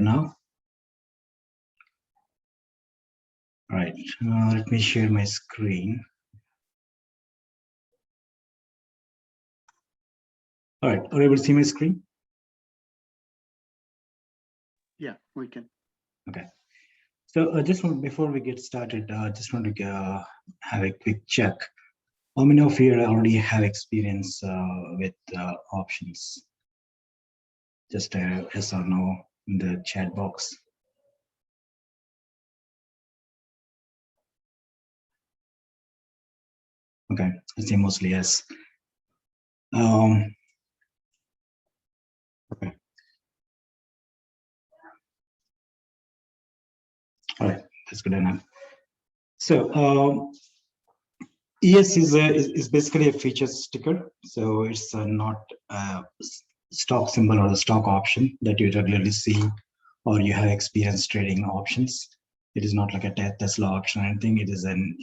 Now, all right, let me share my screen. All right, are you able to see my screen? Yeah, we can. Okay. So just before we get started, just want to have a quick check. How many of you already have experience with options? Just a yes or no in the chat box. Okay, I say mostly yes. Okay. All right, that's good enough. So ES is basically a feature sticker. So it's not a stock symbol or a stock option that you regularly see, or you have experience trading options. It is not like a Tesla option or anything. It is an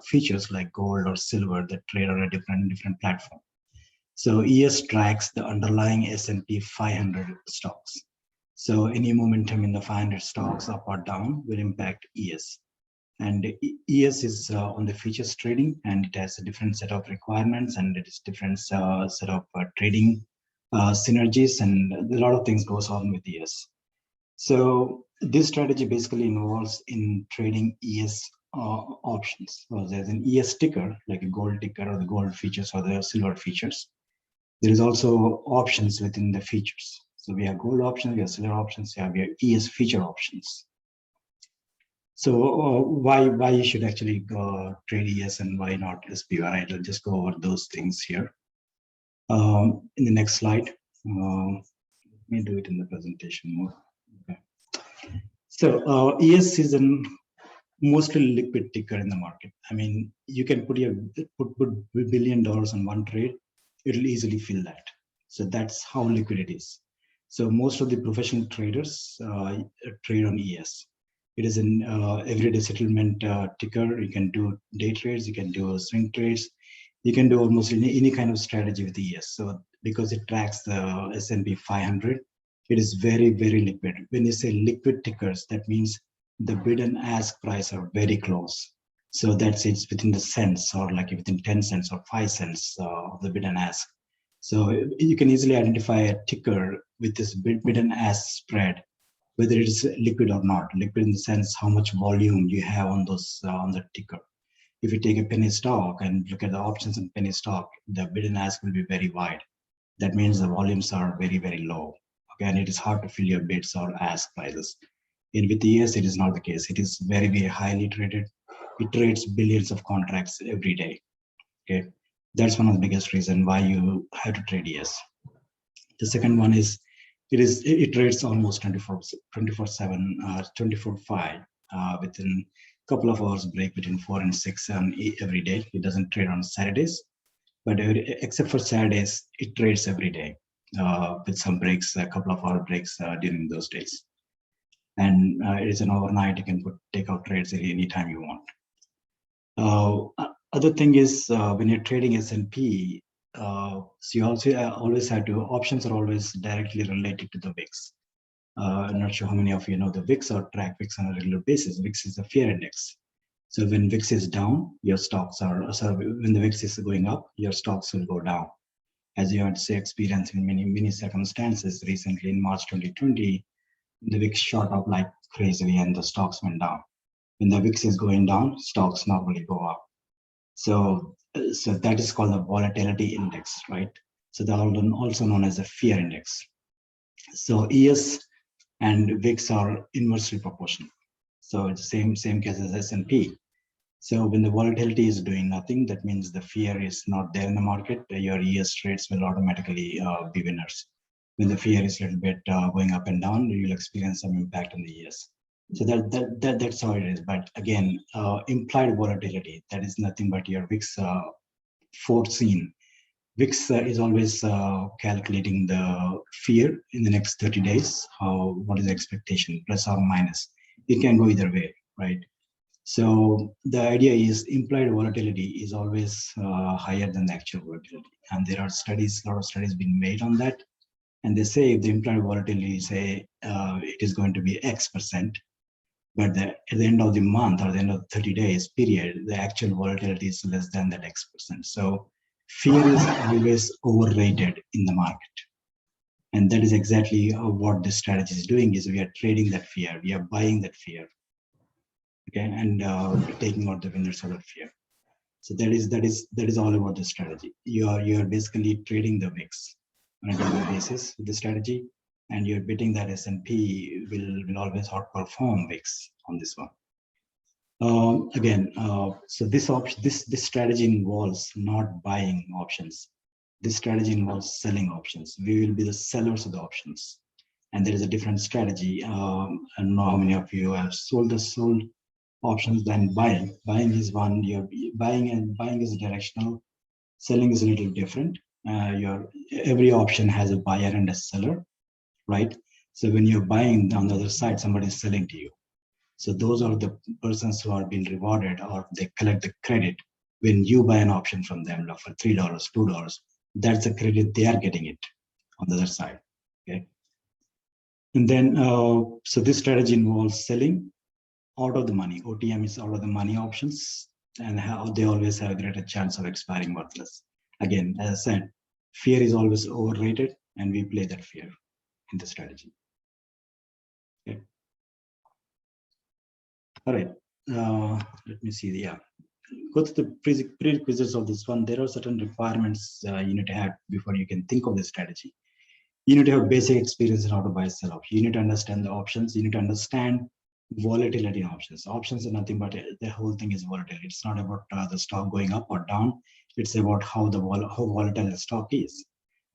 features like gold or silver that trade on a different platform. So ES tracks the underlying S&P 500 stocks. So any momentum in the 500 stocks up or down will impact ES. And ES is on the futures trading, and it has a different set of requirements, and it is different set of trading synergies, and a lot of things goes on with ES. So this strategy basically involves in trading ES options. So there's an ES ticker, like a gold ticker or the gold features or the silver features. There is also options within the features. So we have gold options, we have silver options, we have ES feature options. So why you should actually go trade ES and why not SPY? I'll just go over those things here. In the next slide, let me do it in the presentation mode. Okay. So ES is a mostly liquid ticker in the market. I mean, you can put $1 billion on one trade, it'll easily fill that. So that's how liquid it is. So most of the professional traders trade on ES. It is an everyday settlement ticker. You can do day trades, you can do swing trades, you can do almost any kind of strategy with ES. So because it tracks the S&P 500, it is very liquid. When you say liquid tickers, that means the bid and ask price are very close. So that's it's within the cents or like within 10 cents or 5 cents of the bid and ask. So you can easily identify a ticker with this bid and ask spread, whether it is liquid or not. Liquid in the sense how much volume you have on those on the ticker. If you take a penny stock and look at the options in penny stock, the bid and ask will be very wide. That means the volumes are very low. Okay, and it is hard to fill your bids or ask prices. In with ES, it is not the case. It is very highly traded. It trades billions of contracts every day. Okay, that's one of the biggest reason why you have to trade ES. The second one is it trades almost 24/7, 24/5 within a couple of hours break between 4 and 6 every day. It doesn't trade on Saturdays, but except for Saturdays, it trades every day with some breaks, a couple of hour breaks during those days. And it is an overnight. You can take out trades any time you want. Other thing is when you're trading S&P, so you also always have to, options are always directly related to the VIX. I'm not sure how many of you know the VIX or track VIX on a regular basis. VIX is the fear index. So when VIX is down, your stocks are, so when the VIX is going up, your stocks will go down. As you had to say, experience in many circumstances recently in March 2020, the VIX shot up like crazily and the stocks went down. When the VIX is going down, stocks normally go up. So that is called the volatility index, right? So they're also known as the fear index. So ES and VIX are inversely proportional. So it's the same case as S&P. So when the volatility is doing nothing, that means the fear is not there in the market. Your ES trades will automatically be winners. When the fear is a little bit going up and down, you'll experience some impact on the ES. So that's how it is. But again, implied volatility, that is nothing but your VIX foreseen. VIX is always calculating the fear in the next 30 days. What is the expectation, plus or minus? It can go either way, right? So the idea is implied volatility is always higher than the actual volatility. And there are studies, a lot of studies being made on that. And they say if the implied volatility say it is going to be X%, but at the end of the month or the end of 30 days period, the actual volatility is less than that X%. So fear is always overrated in the market. And that is exactly what this strategy is doing, is we are trading that fear, we are buying that fear, okay, and taking out the winners out of fear. So that is all about the strategy. You are basically trading the VIX on a daily basis with the strategy, and you're betting that S&P will always outperform VIX on this one. So this strategy involves not buying options. This strategy involves selling options. We will be the sellers of the options, and there is a different strategy. I don't know how many of you have sold options than buying. Buying is one. You're buying is directional. Selling is a little different. Every option has a buyer and a seller, right? So when you're buying, on the other side, somebody is selling to you. So those are the persons who are being rewarded, or they collect the credit when you buy an option from them for $3, $2. That's the credit they are getting it on the other side. Okay. And then, so this strategy involves selling out of the money. OTM is out of the money options, and how they always have a greater chance of expiring worthless. Again, as I said, fear is always overrated, and we play that fear in the strategy. Okay. All right. Let me see. Yeah. Go to the prerequisites of this one. There are certain requirements you need to have before you can think of the strategy. You need to have basic experience in how to buy sell options. You need to understand the options. You need to understand volatility in options. Options are nothing but the whole thing is volatility. It's not about the stock going up or down. It's about how volatile the stock is.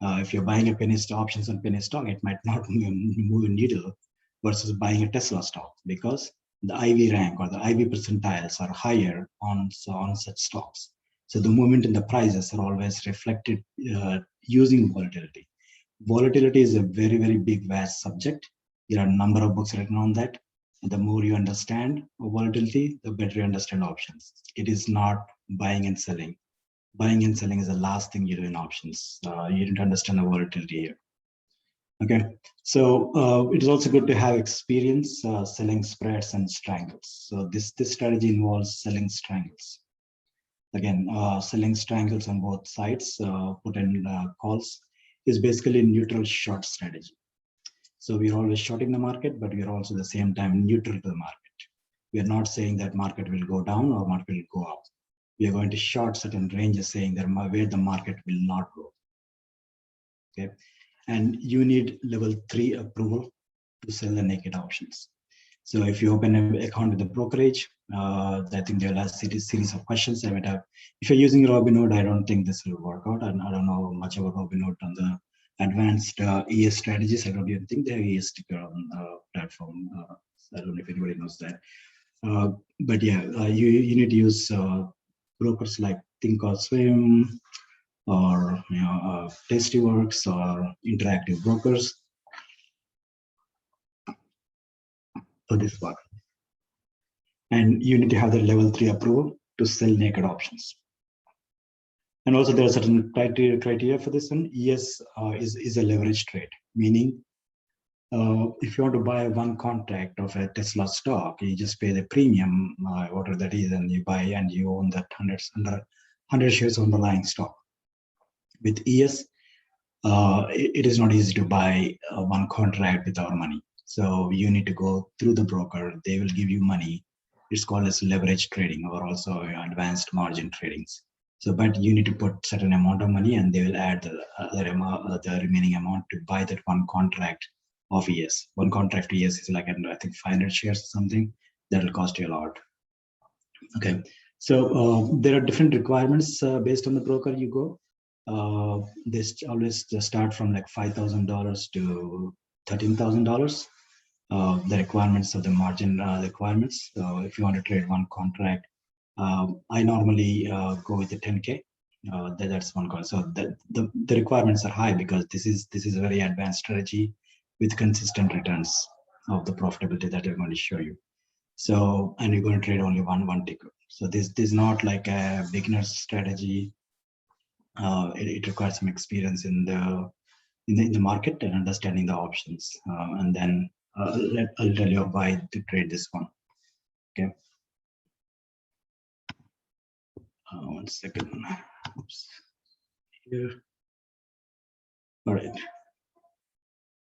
If you're buying a penny stock, options on penny stock, it might not move a needle versus buying a Tesla stock, because the IV rank or the IV percentiles are higher on such stocks. So the movement in the prices are always reflected using volatility. Volatility is a very, very big, vast subject. There are a number of books written on that. And the more you understand volatility, the better you understand options. It is not buying and selling. Buying and selling is the last thing you do in options. You need to understand the volatility here. Okay, so it is also good to have experience selling spreads and strangles. So this strategy involves selling strangles. Again, selling strangles on both sides, put in calls, is basically a neutral short strategy. So we are always shorting the market, but we are also at the same time neutral to the market. We are not saying that market will go down or market will go up. We are going to short certain ranges, saying that where the market will not go. Okay, and you need level 3 approval to sell the naked options. So if you open an account with the brokerage, I think they'll ask a series of questions. I might have, if you're using Robinhood, I don't think this will work out. And I don't know much about Robinhood on the advanced ES strategies. I don't even think they have ES sticker on the platform. I don't know if anybody knows that. But yeah, you need to use brokers like Thinkorswim or Tastyworks or Interactive Brokers for this one. And you need to have the level 3 approval to sell naked options. And also there are certain criteria for this one. ES is a leverage trade, meaning if you want to buy one contract of a Tesla stock, you just pay the premium, whatever that is, and you buy and you own that 100 shares of underlying stock. With ES, it is not easy to buy one contract with our money. So you need to go through the broker. They will give you money. It's called as leverage trading, or also advanced margin tradings. So, but you need to put certain amount of money, and they will add the other amount, the remaining amount, to buy that one contract of ES. One contract to ES is like, I think 500 shares or something. That will cost you a lot. Okay, so there are different requirements based on the broker you go. They always start from like $5,000 to $13,000. The requirements of the margin requirements. So if you want to trade one contract, I normally go with the 10K. That's one call. So the requirements are high, because this is a very advanced strategy with consistent returns of the profitability that I'm going to show you. So, and you're going to trade only one ticker. So this is not like a beginner's strategy. It requires some experience in the in the market and understanding the options. And then I'll tell you why to trade this one. Okay. 1 second. Oops. Here. All right.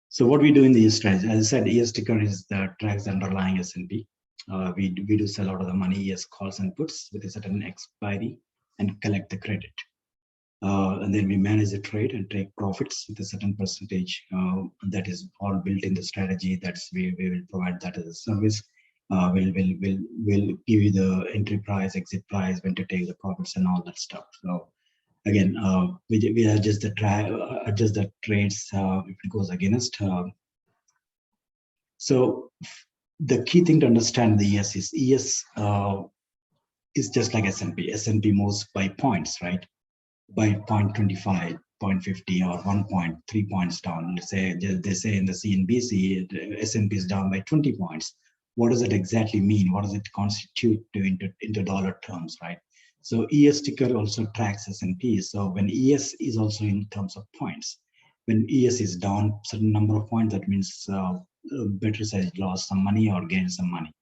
So what we do in the ES strategy, as I said, ES ticker is the tracks the underlying S&P. We do sell out of the money ES calls and puts with a certain expiry and collect the credit. And then we manage the trade and take profits with a certain percentage. That is all built in the strategy. That's we will provide that as a service. We'll give you the entry price, exit price, when to take the profits and all that stuff. So again, we adjust the trades if it goes against. So the key thing to understand the ES is just like S&P. S&P moves by points, right? By 0.25, 0.50, or 1 point, 3 points down. Let's say they say in the CNBC, the S&P is down by 20 points. What does it exactly mean? What does it constitute into dollar terms, right? So ES ticker also tracks S&P. So when ES is also in terms of points, when ES is down certain number of points, that means better side lost some money or gained some money.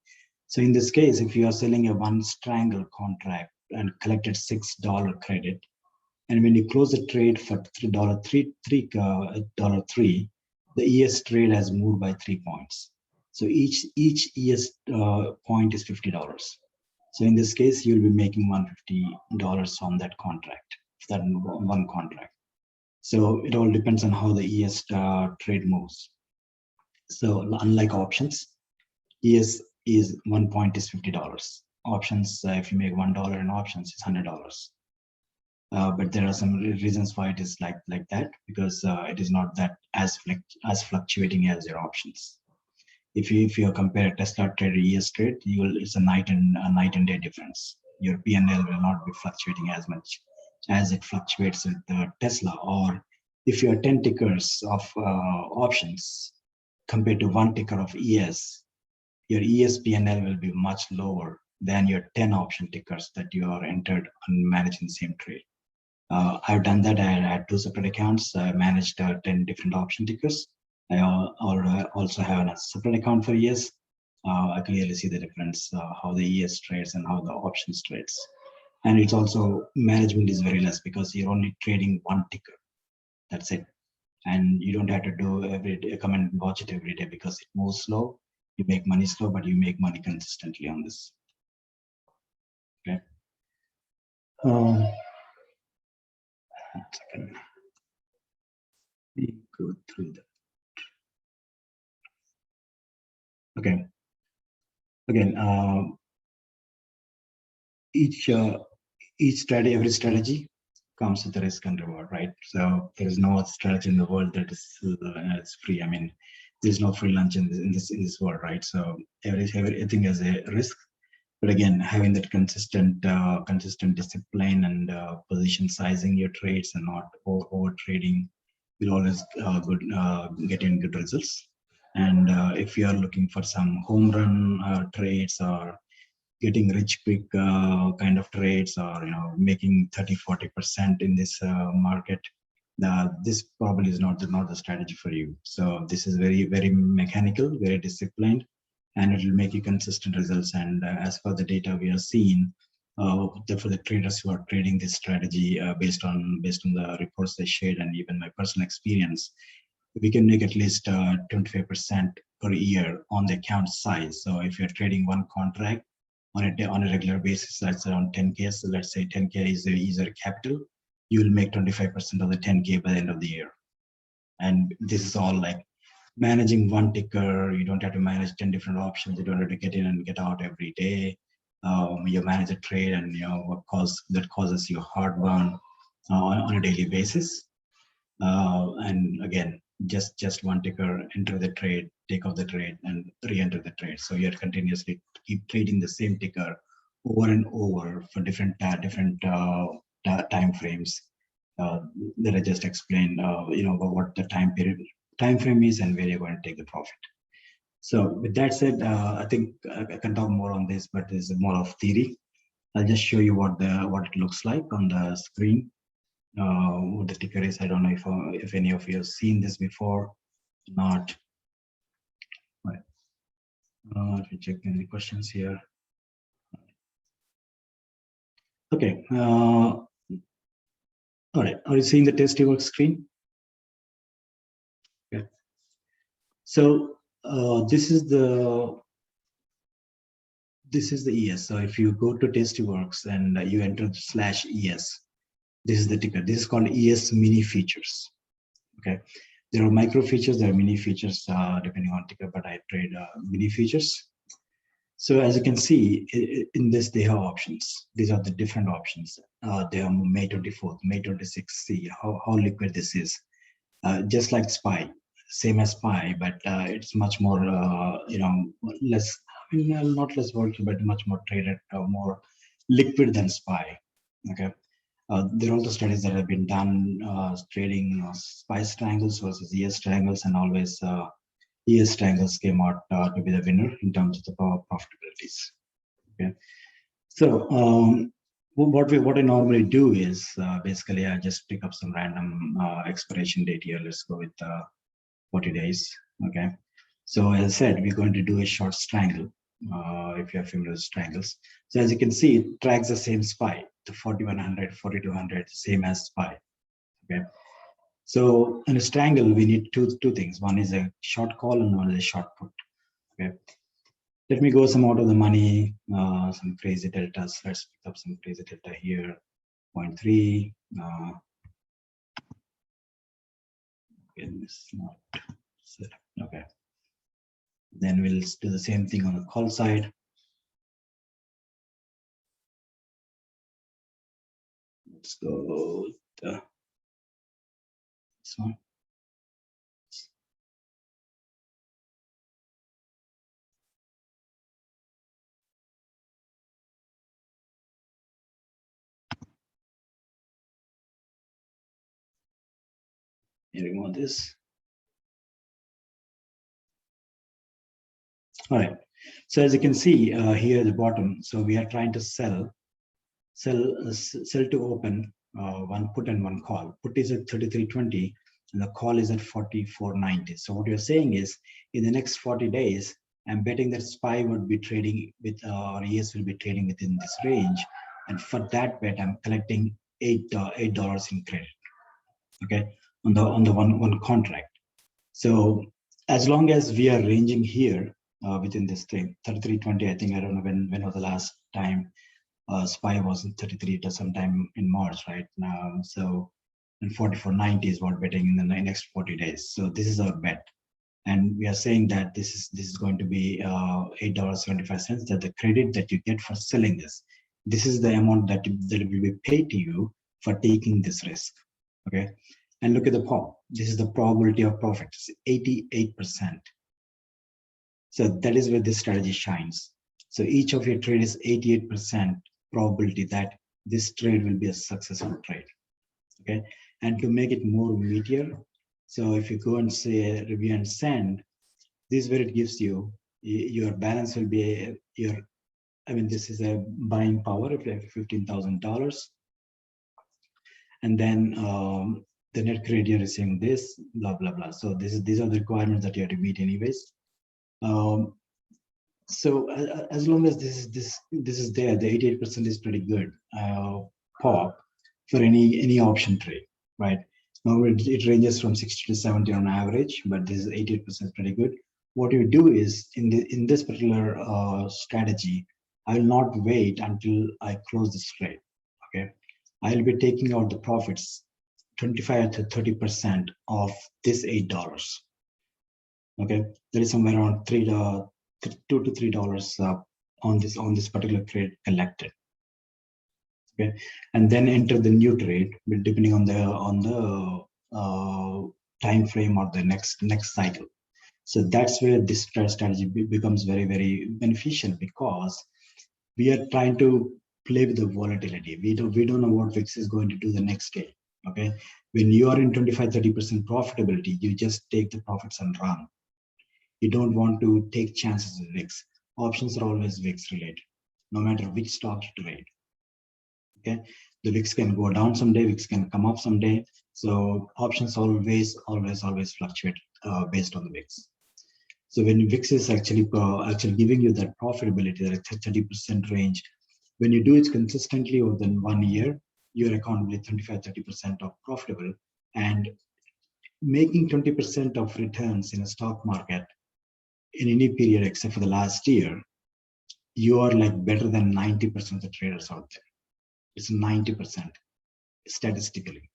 So in this case, if you are selling a one strangle contract and collected $6 credit, and when you close the trade for $3, the ES trade has moved by 3 points. So each ES point is $50. So in this case, you'll be making $150 on that contract, that one contract. So it all depends on how the ES trade moves. So unlike options, ES is 1 point is $50. Options, if you make $1 in options, it's $100. But there are some reasons why it is like that, because it is not that as fluctuating as your options. If you compare Tesla trade or ES trade, it's a night and day difference. Your P&L will not be fluctuating as much as it fluctuates with the Tesla. Or if you have 10 tickers of options compared to 1 ticker of ES, your ES P&L will be much lower than your 10 option tickers that you are entered and managed in the same trade. I've done that. I had 2 separate accounts. I managed 10 different option tickers. I also have a separate account for ES. I clearly see the difference, how the ES trades and how the options trades. And it's also, management is very less because you're only trading 1 ticker. That's it. And you don't have to do every day, come and watch it every day because it moves slow. You make money slow, but you make money consistently on this. Okay. 1 second. We go through that. Okay. Again, each strategy, every strategy comes with a risk and reward, right? So there is no strategy in the world that is it's free. I mean, there's no free lunch in this world, right? So everything has a risk. But again, having that consistent discipline and position sizing your trades and not over trading will always get in good results. And if you are looking for some home run trades or getting rich quick kind of trades, or making 30-40% in this market, this probably is not the strategy for you. So this is very, very mechanical, very disciplined, and it will make you consistent results. And as per the data we are seeing, for the traders who are trading this strategy based on the reports they shared and even my personal experience, we can make at least 25% per year on the account size. So if you're trading 1 contract on a regular basis, that's around 10K. So let's say 10K is your capital. You will make 25% of the 10K by the end of the year. And this is all like managing 1 ticker. You don't have to manage 10 different options. You don't have to get in and get out every day. You manage a trade, and that causes you heartburn on a daily basis. And again, just 1 ticker, enter the trade, take off the trade, and re-enter the trade. So you're continuously keep trading the same ticker over and over for different time frames that I just explained. What the time frame is and where you're going to take the profit. So with that said, I think I can talk more on this, but it's more of theory. I'll just show you what it looks like on the screen. what the ticker is. I don't know if any of you have seen this before. Not. Right. Let me check any questions here. Okay. All right. Are you seeing the TastyWorks screen? Okay. So this is the ES. So if you go to TastyWorks and you enter /ES, this is the ticker. This is called ES mini features. Okay. There are micro features, there are mini features depending on ticker, but I trade mini features. So as you can see in this, they have options. These are the different options. They are May 24th, May 26th. See how liquid this is. Just like SPY, same as SPY, but it's much more, less, I mean, not less volatile, but much more traded, more liquid than SPY. Okay. There are also studies that have been done trading SPY triangles versus ES triangles, and always ES triangles came out to be the winner in terms of the profitabilities. Okay, so what I normally do is basically I just pick up some random expiration date here. Let's go with 40 days. Okay, so as I said, we're going to do a short triangle. If you're familiar with triangles, so as you can see, it tracks the same SPY, the 4100, 4200, same as SPY. Okay. So in a triangle, we need two things. One is a short call and one is a short put. Okay. Let me go some out of the money, some crazy deltas. Let's pick up some crazy delta here. 0.3. It's not set. Okay. Then we'll do the same thing on the call side. Let's go with this one. Remove this. All right. So as you can see here at the bottom, so we are trying to sell to open, one put and one call. Put is at 33.20 and the call is at 44.90. So what you're saying is, in the next 40 days, I'm betting that SPY would be trading with, or ES will be trading within this range. And for that bet, I'm collecting $8 in credit. Okay, on the one contract. So as long as we are ranging here within this thing, 33.20, I think, I don't know when was the last time SPY was in 33 to sometime in March, right now. So, and 44.90 is what betting in the next 40 days. So this is our bet, and we are saying that this is going to be $8.75. That the credit that you get for selling this is the amount that will be paid to you for taking this risk. Okay, and look at the POP. This is the probability of profit. It's 88%. So that is where this strategy shines. So each of your trade is 88% probability that this trade will be a successful trade. Okay, and to make it more meatier, so if you go and say review and send, this is where it gives you your balance will be this is a buying power if you have $15,000, and then the net credit you're receiving this, blah blah blah. So these are the requirements that you have to meet anyways. So as long as this is there, the 88% is pretty good pop for any option trade, right? Now it ranges from 60 to 70 on average, but this is 88% pretty good. What you do is in this particular strategy, I will not wait until I close this trade. Okay, I'll be taking out the profits 25 to 30% of this $8. Okay, there is somewhere around $2 to $3 on this particular trade collected. Okay, and then enter the new trade depending on the time frame or the next cycle. So that's where this strategy becomes very beneficial, because we are trying to play with the volatility. We don't know what VIX is going to do the next day. Okay, when you are in 25-30% profitability, you just take the profits and run. You don't want to take chances with VIX. Options are always VIX related, no matter which stock you trade. Okay, The VIX can go down someday, VIX can come up someday. So options always fluctuate based on the VIX. So when VIX is actually giving you that profitability, that 30% range, when you do it consistently over the 1 year, your account will be 25-30% of profitable, and making 20% of returns in a stock market in any period except for the last year, you are like better than 90% of the traders out there. It's 90% statistically.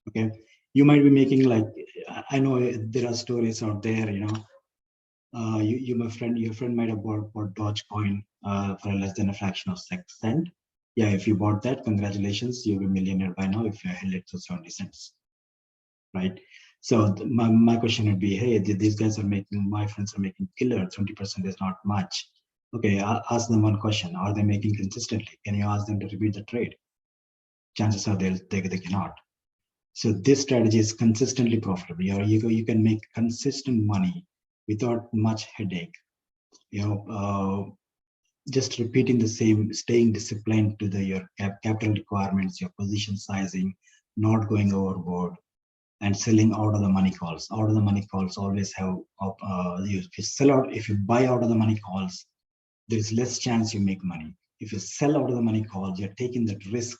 Okay, you might be making like, I know there are stories out there, you know, your friend might have bought Dogecoin for less than a fraction of a cent. Yeah, if you bought that, congratulations, you're a millionaire by now if you held it to 70 cents, right? So my question would be, hey, these guys are making, my friends are making killer, 20% is not much. Okay, I'll ask them one question. Are they making consistently? Can you ask them to repeat the trade? Chances are they cannot. So this strategy is consistently profitable. You can make consistent money without much headache. You know, just repeating the same, staying disciplined to your capital requirements, your position sizing, not going overboard, and selling out of the money calls. Out of the money calls always have, if you sell out, if you buy out of the money calls, there's less chance you make money. If you sell out of the money calls, you're taking that risk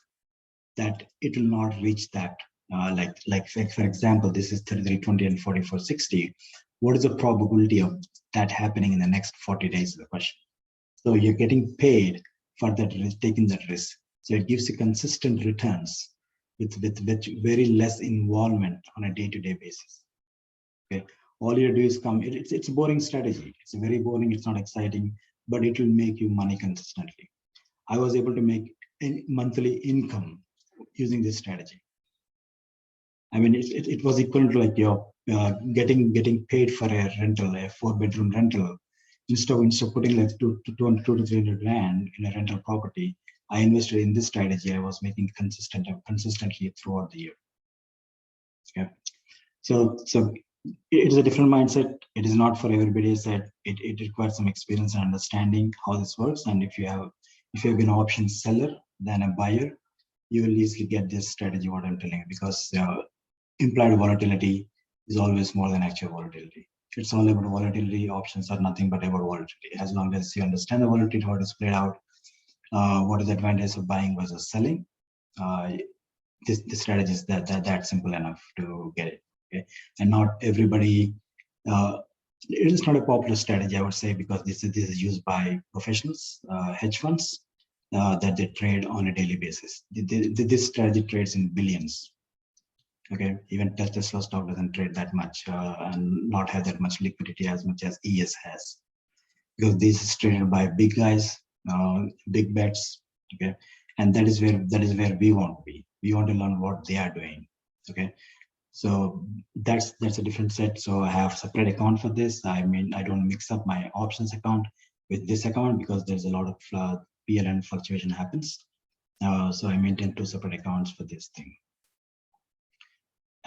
that it will not reach that. Like for example, this is 33.20 and 44.60. What is the probability of that happening in the next 40 days is the question. So you're getting paid for that risk, taking that risk. So it gives you consistent returns with very less involvement on a day-to-day basis. Okay, all you do is come. It's a boring strategy. It's very boring. It's not exciting, but it will make you money consistently. I was able to make a monthly income using this strategy. I mean, it was equivalent to like your getting paid for a rental, a 4-bedroom rental. Instead of putting like 200 to 300 grand in a rental property, I invested in this strategy. I was making consistently throughout the year. Okay, so it is a different mindset. It is not for everybody. Said it requires some experience and understanding how this works. And if you have been an option seller than a buyer, you will easily get this strategy. What I'm telling you, because implied volatility is always more than actual volatility. It's all about volatility. Options are nothing but about volatility. As long as you understand the volatility, how it is played out, what is the advantage of buying versus selling, this strategy is that simple enough to get it. Okay, and not everybody. It is not a popular strategy, I would say, because this is used by professionals, hedge funds, that they trade on a daily basis. This strategy trades in billions. Okay, even Tesla stock doesn't trade that much and not have that much liquidity as much as ES has, because this is traded by big guys, big bets. Okay, and that is where we want to be. We want to learn what they are doing. Okay, so that's a different set. So I have separate account for this. I mean, I don't mix up my options account with this account because there's a lot of PLN fluctuation happens. So I maintain 2 separate accounts for this thing.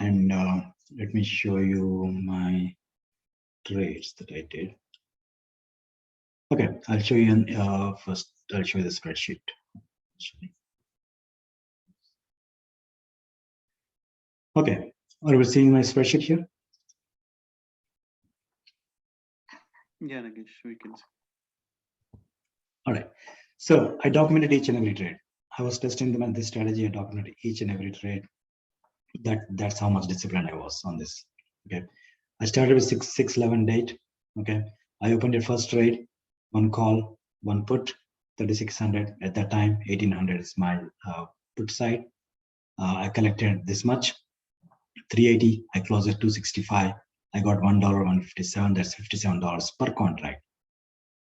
And let me show you my trades that I did. Okay, I'll show you first. I'll show you the spreadsheet. Okay, are we seeing my spreadsheet here? Yeah, Nagesh, we can see. All right, so I documented each and every trade. I was testing them on this strategy. I documented each and every trade. That's how much disciplined I was on this. Okay, I started with 6/11 date. Okay, I opened your first trade, 1 call, 1 put, 3,600 at that time. 1,800 is my put side. I collected this much, 380. I closed at 265. I got $1.157. That's $57 per contract.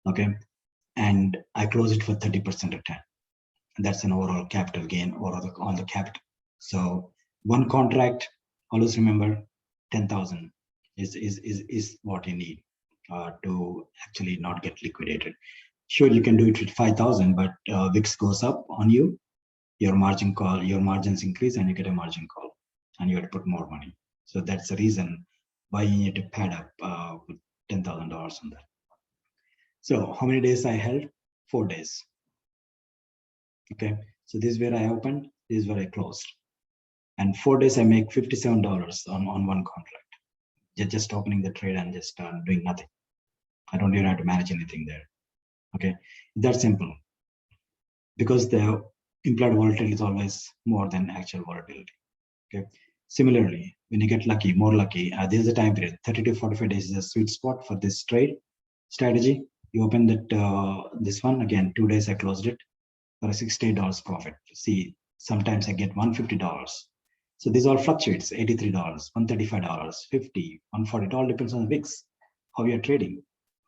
Okay, and I closed it for 30% return. And that's an overall capital gain or on the capital. So 1 contract, always remember, 10,000 is what you need to actually not get liquidated. Sure, you can do it with 5,000, but VIX goes up on you, your margins increase, and you get a margin call, and you have to put more money. So that's the reason why you need to pad up with $10,000 on that. So how many days I held? 4 days. Okay, so this is where I opened. This is where I closed. And 4 days, I make $57 on one contract. Just opening the trade and just doing nothing. I don't even have to manage anything there. Okay, that's simple. Because the implied volatility is always more than actual volatility. Okay. Similarly, when you get lucky, more lucky, this is the time period. 30 to 45 days is a sweet spot for this trade strategy. You open that this one again. 2 days I closed it for a $68 profit. See, sometimes I get $150. So this all fluctuates: $83, $135, $50, $140. It all depends on the VIX, how you're trading,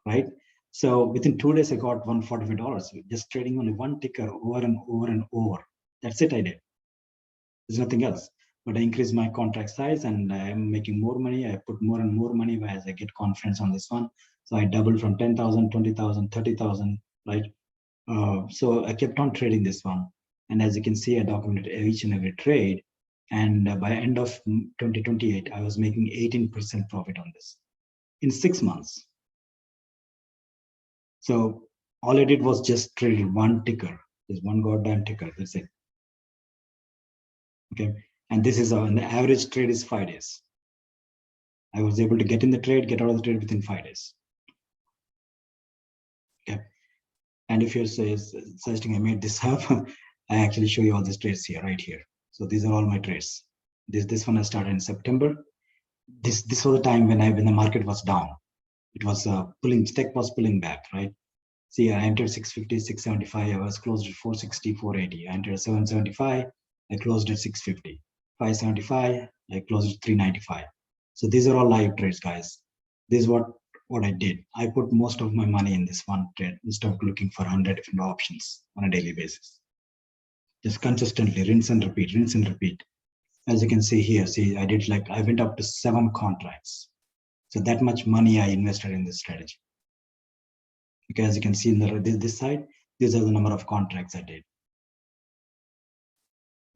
right? So within 2 days, I got $145 just trading only one ticker over and over and over. That's it. I did. There's nothing else. But I increase my contract size and I am making more money. I put more and more money as I get confidence on this one. So I doubled from 10,000, 20,000, 30,000, right? So I kept on trading this one. And as you can see, I documented each and every trade. And by end of 2028, I was making 18% profit on this in 6 months. So all I did was just trade one ticker. There's one goddamn ticker. That's it. Okay. And this is and the average trade is 5 days. I was able to get in the trade, get out of the trade within 5 days. Okay. And if you're suggesting I made this up, I actually show you all these trades here, right here. So these are all my trades. This one I started in September. This was the time when the market was down. It was tech was pulling back, right? See, I entered 650, 675. I was closed at 460, 480. I entered 775. I closed at 650. 575. I closed at 395. So these are all live trades, guys. This is what I did. I put most of my money in this one trade instead of looking for 100 different options on a daily basis. Just consistently rinse and repeat, rinse and repeat. As you can see here, see, I went up to 7 contracts. So that much money I invested in this strategy. Okay, as you can see in this side, these are the number of contracts I did.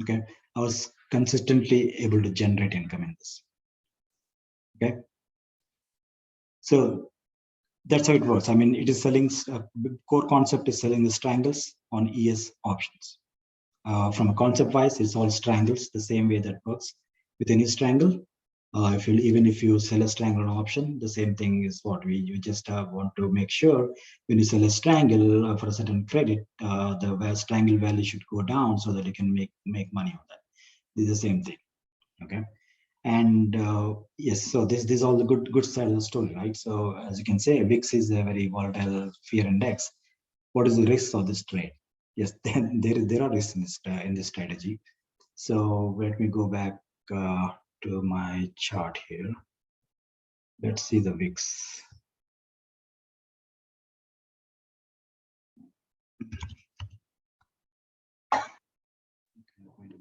Okay, I was consistently able to generate income in this. Okay, so that's how it works. I mean, it is selling, core concept is selling the strangles on ES options. From a concept wise, it's all strangles, the same way that works with any strangle. Even if you sell a strangle option, the same thing is what you just want to make sure when you sell a strangle for a certain credit, the strangle value should go down so that you can make money on that. This is the same thing. Okay. And yes, so this is all the good side of the story, right? So as you can say, VIX is a very volatile fear index. What is the risk of this trade? Yes, there are risks in this strategy. So let me go back to my chart here. Let's see the VIX.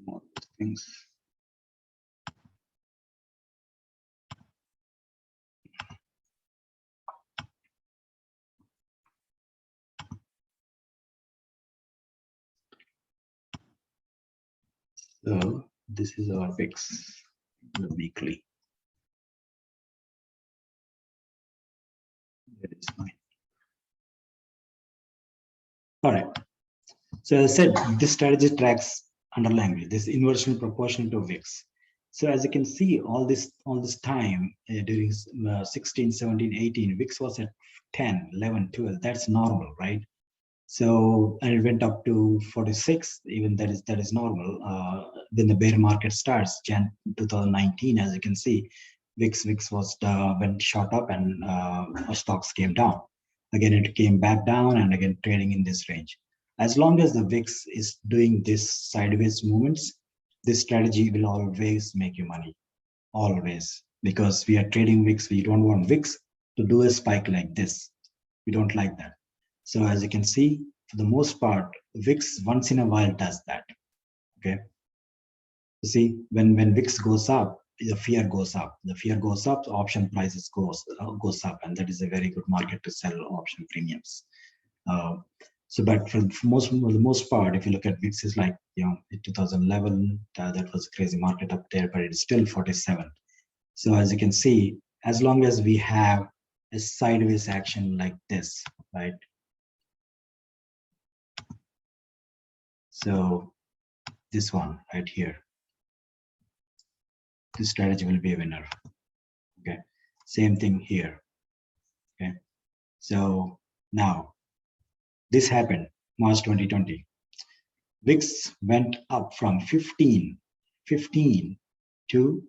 More things. So this is our VIX, the weekly. That is fine. All right. So as I said, this strategy tracks underlying this inversely proportional to VIX. So as you can see, all this time during 16, 17, 18, VIX was at 10, 11, 12. That's normal, right? So and it went up to 46. Even that is normal. When the bear market starts, Jan 2019, as you can see, VIX was went shot up and stocks came down. Again, it came back down and again trading in this range. As long as the VIX is doing this sideways movements, this strategy will always make you money, always, because we are trading VIX. We don't want VIX to do a spike like this. We don't like that. So as you can see, for the most part, VIX once in a while does that. Okay. You see, when VIX goes up, the fear goes up. The fear goes up, the option prices goes up, and that is a very good market to sell option premiums. But for the most part, if you look at VIX, is like in 2011, that was a crazy market up there, but it's still 47. So as you can see, as long as we have a sideways action like this, right? So this one right here. This strategy will be a winner. Okay, same thing here. Okay, so now this happened March 2020. VIX went up from 15 to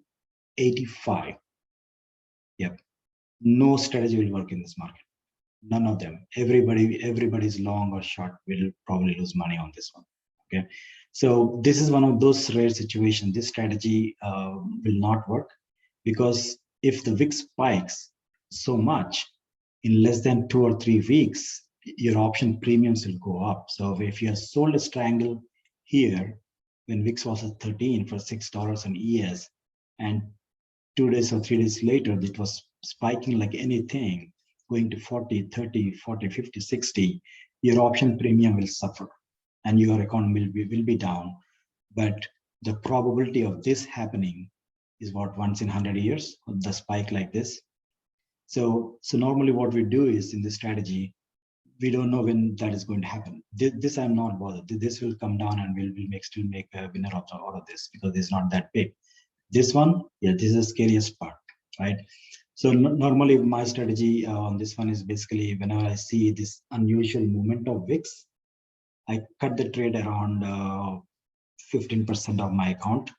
85. Yep, no strategy will work in this market. None of them. Everybody's long or short will probably lose money on this one. Okay, so this is one of those rare situations. This strategy will not work, because if the VIX spikes so much in less than 2 or 3 weeks, your option premiums will go up. So if you have sold a strangle here when VIX was at 13 for $6 an ES, and 2 days or 3 days later it was spiking like anything, going to 40, 30, 40, 50, 60, your option premium will suffer and your account will be down. But the probability of this happening is what, once in 100 years, the spike like this. So normally what we do is, in this strategy, we don't know when that is going to happen. This I'm not bothered. This will come down and we'll still make a winner out of this, because it's not that big. This one, yeah, this is the scariest part, right? So normally my strategy on this one is basically, whenever I see this unusual movement of VIX, I cut the trade around 15% of my account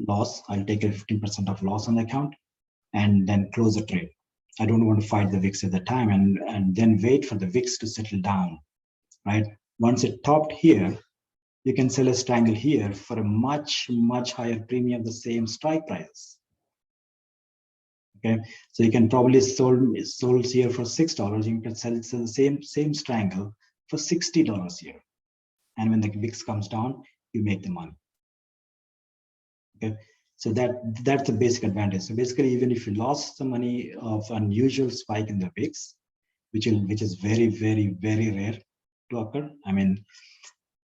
loss. I'll take a 15% of loss on the account and then close the trade. I don't want to fight the VIX at the time, and then wait for the VIX to settle down, right? Once it topped here, you can sell a strangle here for a much higher premium, the same strike price. Okay, so you can probably sold here for $6. You can sell the same strangle for $60 here, and when the VIX comes down, you make the money. Okay, so that's the basic advantage. So basically, even if you lost some money of unusual spike in the VIX, which is very rare to occur. I mean,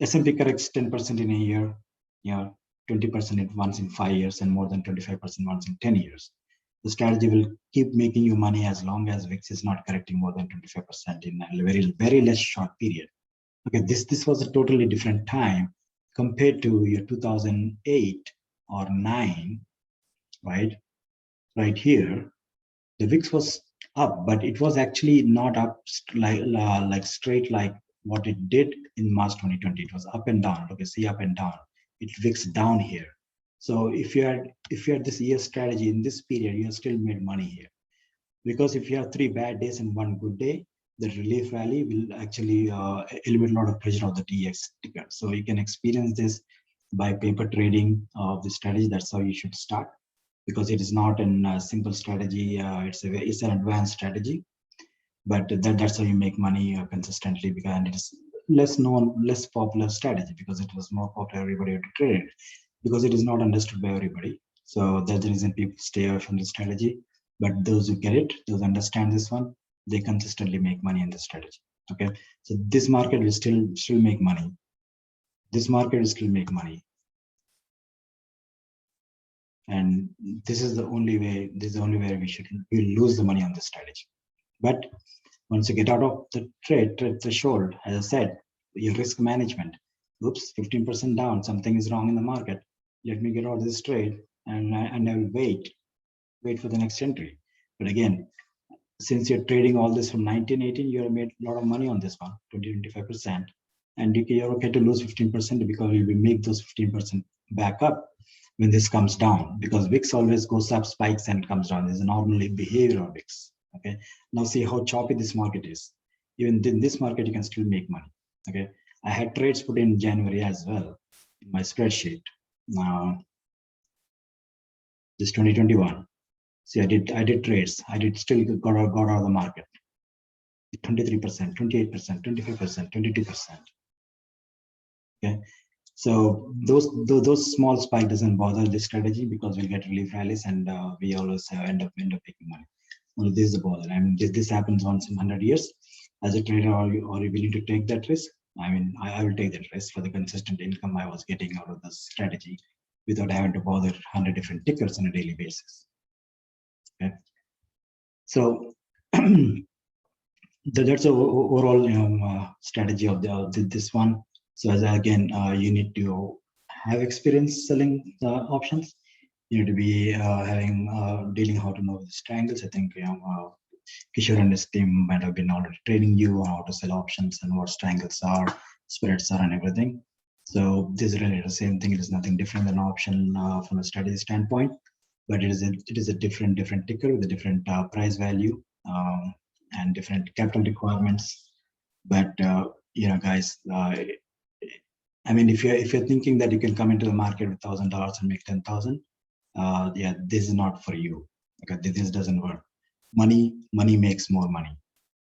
S&P corrects 10% in a year, 20% once in 5 years, and more than 25% once in 10 years. The strategy will keep making you money as long as VIX is not correcting more than 25% in a very less short period. Okay, this was a totally different time compared to your 2008 or 9, right? Right here, the VIX was up, but it was actually not up like straight like what it did in March 2020. It was up and down. Okay, see, up and down. It VIX down here. So if you had this year strategy in this period, you still made money here. Because if you have 3 bad days and 1 good day, the relief rally will actually eliminate a lot of pressure of the TX ticker. So you can experience this by paper trading of the strategy. That's how you should start, because it is not a simple strategy. It's an advanced strategy, but that's how you make money consistently, because it is less known, less popular strategy, because it was more popular, everybody had to trade it, because it is not understood by everybody. So that's the reason people stay away from the strategy. But those who get it, those understand this one, they consistently make money in the strategy. Okay, so this market will still make money. This market will still make money. And this is the only way. This is the only way we'll lose the money on this strategy. But once you get out of the trade threshold, as I said, your risk management. Oops, 15% down. Something is wrong in the market. Let me get out of this trade, and I will wait for the next entry. But again, since you're trading all this from 1918, you have made a lot of money on this one, 20-25%, and you're okay to lose 15% because you will make those 15% back up when this comes down, because VIX always goes up, spikes, and comes down. There's a normal behavior of VIX. Okay, now see how choppy this market is. Even in this market, you can still make money. Okay, I had trades put in January as well in my spreadsheet. Now this 2021. See, I did trades. I did still got out of the market. 23%, 28%, 25%, 22%. Okay, so those small spike doesn't bother this strategy, because we'll get relief rallies, and we always end up making money. Only this is the bother. I mean, this happens once in 100 years. As a trader, are you willing to take that risk? I mean, I will take that risk for the consistent income I was getting out of the strategy, without having to bother 100 different tickers on a daily basis. Okay, so that's the overall strategy of this one. So as again, you need to have experience selling options. You need to be having dealing how to know the triangles. I think Kishore and his team might have been already training you on how to sell options and what triangles are, spreads are, and everything. So this is really the same thing. It is nothing different than option from a strategy standpoint, but it is a different ticker with a different price value and different capital requirements. But guys, I mean, if you're thinking that you can come into the market with $1,000 and make 10,000, yeah, this is not for you. Okay, this doesn't work. Money makes more money.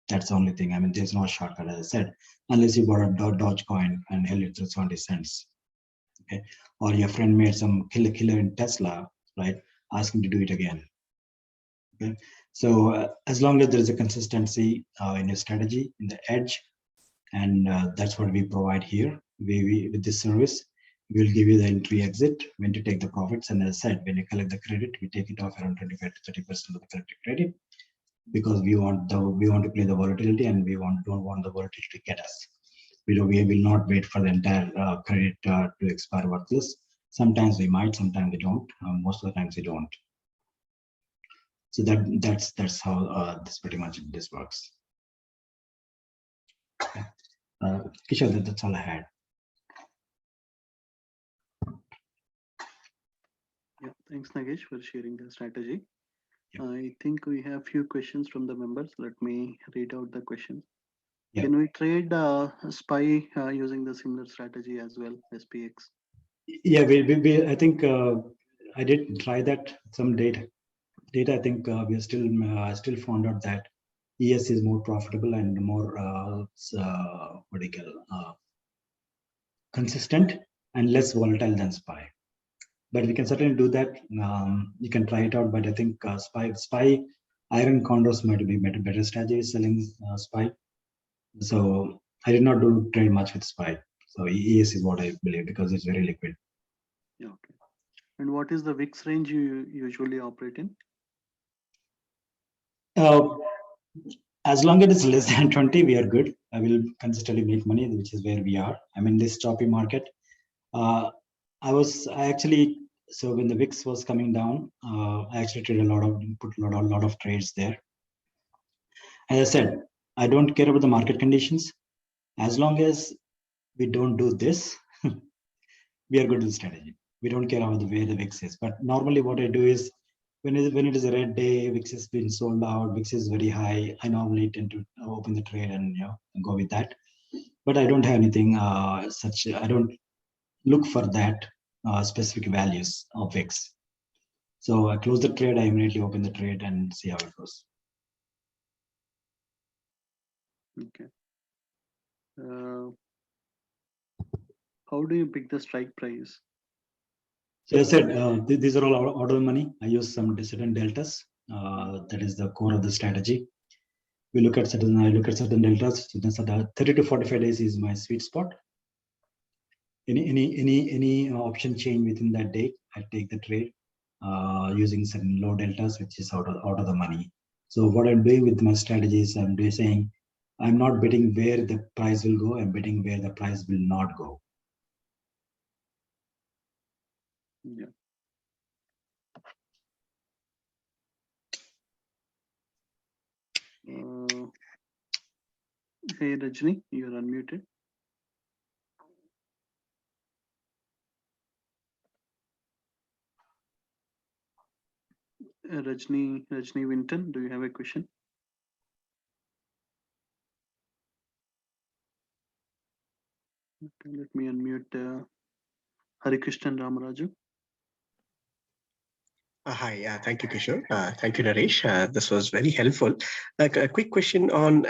That's the only thing. I mean, there's no shortcut, as I said, unless you bought a Dogecoin and held it through 20 cents. Okay, or your friend made some killer in Tesla, right? Ask him to do it again. Okay, so as long as there is a consistency in your strategy, in the edge, and that's what we provide here. We with this service, we'll give you the entry exit when to take the profits. And as I said, when you collect the credit, we take it off around 25 to 30% of the collected credit, because we want to play the volatility, and we don't want the volatility to get us. We will not wait for the entire credit to expire worthless. Sometimes we might, sometimes we don't. Most of the times we don't. So that's how this pretty much this works. Okay. Kishore, that's all I had. Yeah, thanks Nagesh for sharing the strategy. Yeah. I think we have few questions from the members. Let me read out the questions. Yeah. Can we trade SPY using the similar strategy as well, SPX? Yeah, I think I did try that some data. I think we are still found out that ES is more profitable and more what do you call consistent and less volatile than SPY. But we can certainly do that. You can try it out. But I think SPY iron condors might be better strategy selling SPY. So I did not do trade much with SPY. So ES is what I believe, because it's very liquid. Yeah, okay. And what is the VIX range you usually operate in? As long as it's less than 20, we are good. I will consistently make money, which is where we are. I'm in this choppy market. So when the VIX was coming down, I actually put a lot of trades there. As I said, I don't care about the market conditions. As long as we don't do this, we are good with strategy. We don't care about the way the VIX is. But normally what I do is, when it is a red day, VIX has been sold out, VIX is very high, I normally tend to open the trade and go with that. But I don't have anything such. I don't look for that specific values of VIX. So I close the trade, I immediately open the trade and see how it goes. Okay. How do you pick the strike price? So I said, these are all order money. I use some certain deltas. That is the core of the strategy. I look at certain deltas. So 30 to 45 days is my sweet spot. Any option change within that day, I take the trade using certain low deltas, which is out of the money. So what I'm doing with my strategy is saying, I'm not betting where the price will go. I'm betting where the price will not go. Yeah. Hey Rajni, you're unmuted. Rajni Winton, do you have a question? Okay, let me unmute Harikrishnan Ramaraju. Hi, thank you, Kishore. Thank you, Naresh. This was very helpful. Like a quick question on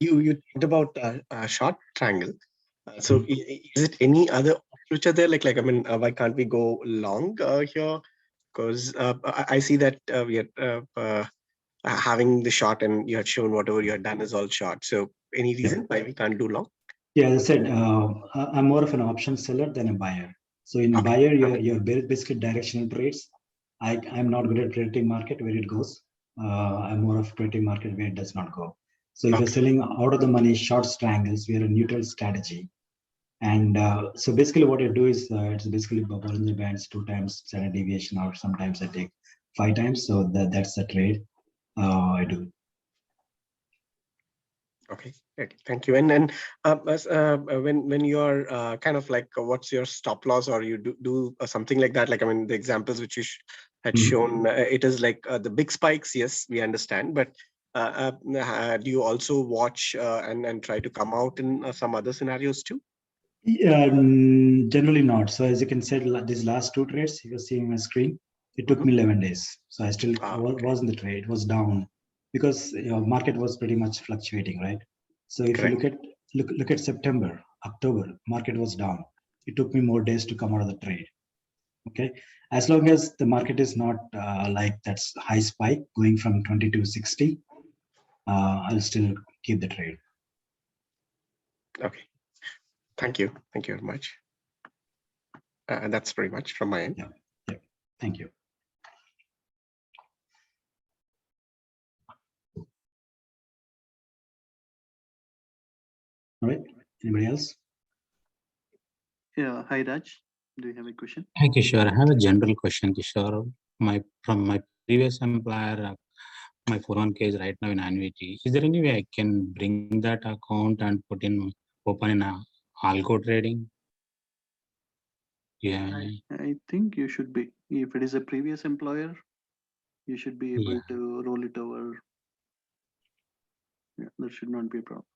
you talked about short triangle. So is it any other which are there? Like I mean, why can't we go long here? Because I see that we are having the short, and you had shown whatever you had done is all short. So any reason why we can't do long? Yeah, as I said, I'm more of an option seller than a buyer. So in buyer, you're basically directional trades. I'm not good at predicting market where it goes. I'm more of predicting market where it does not go. So if you're selling out of the money short triangles, we are a neutral strategy. And so basically what I do is it's basically Bollinger Bands 2 times standard deviation, or sometimes I take 5 times. So that's the trade I do. Okay, thank you. And when you are kind of like, what's your stop loss, or you do something like that? Like, I mean, the examples which you had shown, it is like the big spikes. Yes, we understand, but do you also watch and try to come out in some other scenarios too? Generally not. So as you can see, these last 2 trades you are seeing my screen, it took me 11 days. So I still was in the trade. It was down because market was pretty much fluctuating, right? So if you look at September, October, market was down. It took me more days to come out of the trade. Okay, as long as the market is not like that's high spike going from 20 to 60, I'll still keep the trade. Okay, thank you very much. That's pretty much from my end. Yeah, thank you. All right, anybody else? Yeah, hi Raj, do you have a question? Hi Kishore, I have a general question, Kishore. From my previous employer, my 401k is right now in annuity. Is there any way I can bring that account and open in a algo trading? Yeah. I think you should be. If it is a previous employer, you should be able to roll it over. Yeah, that should not be a problem.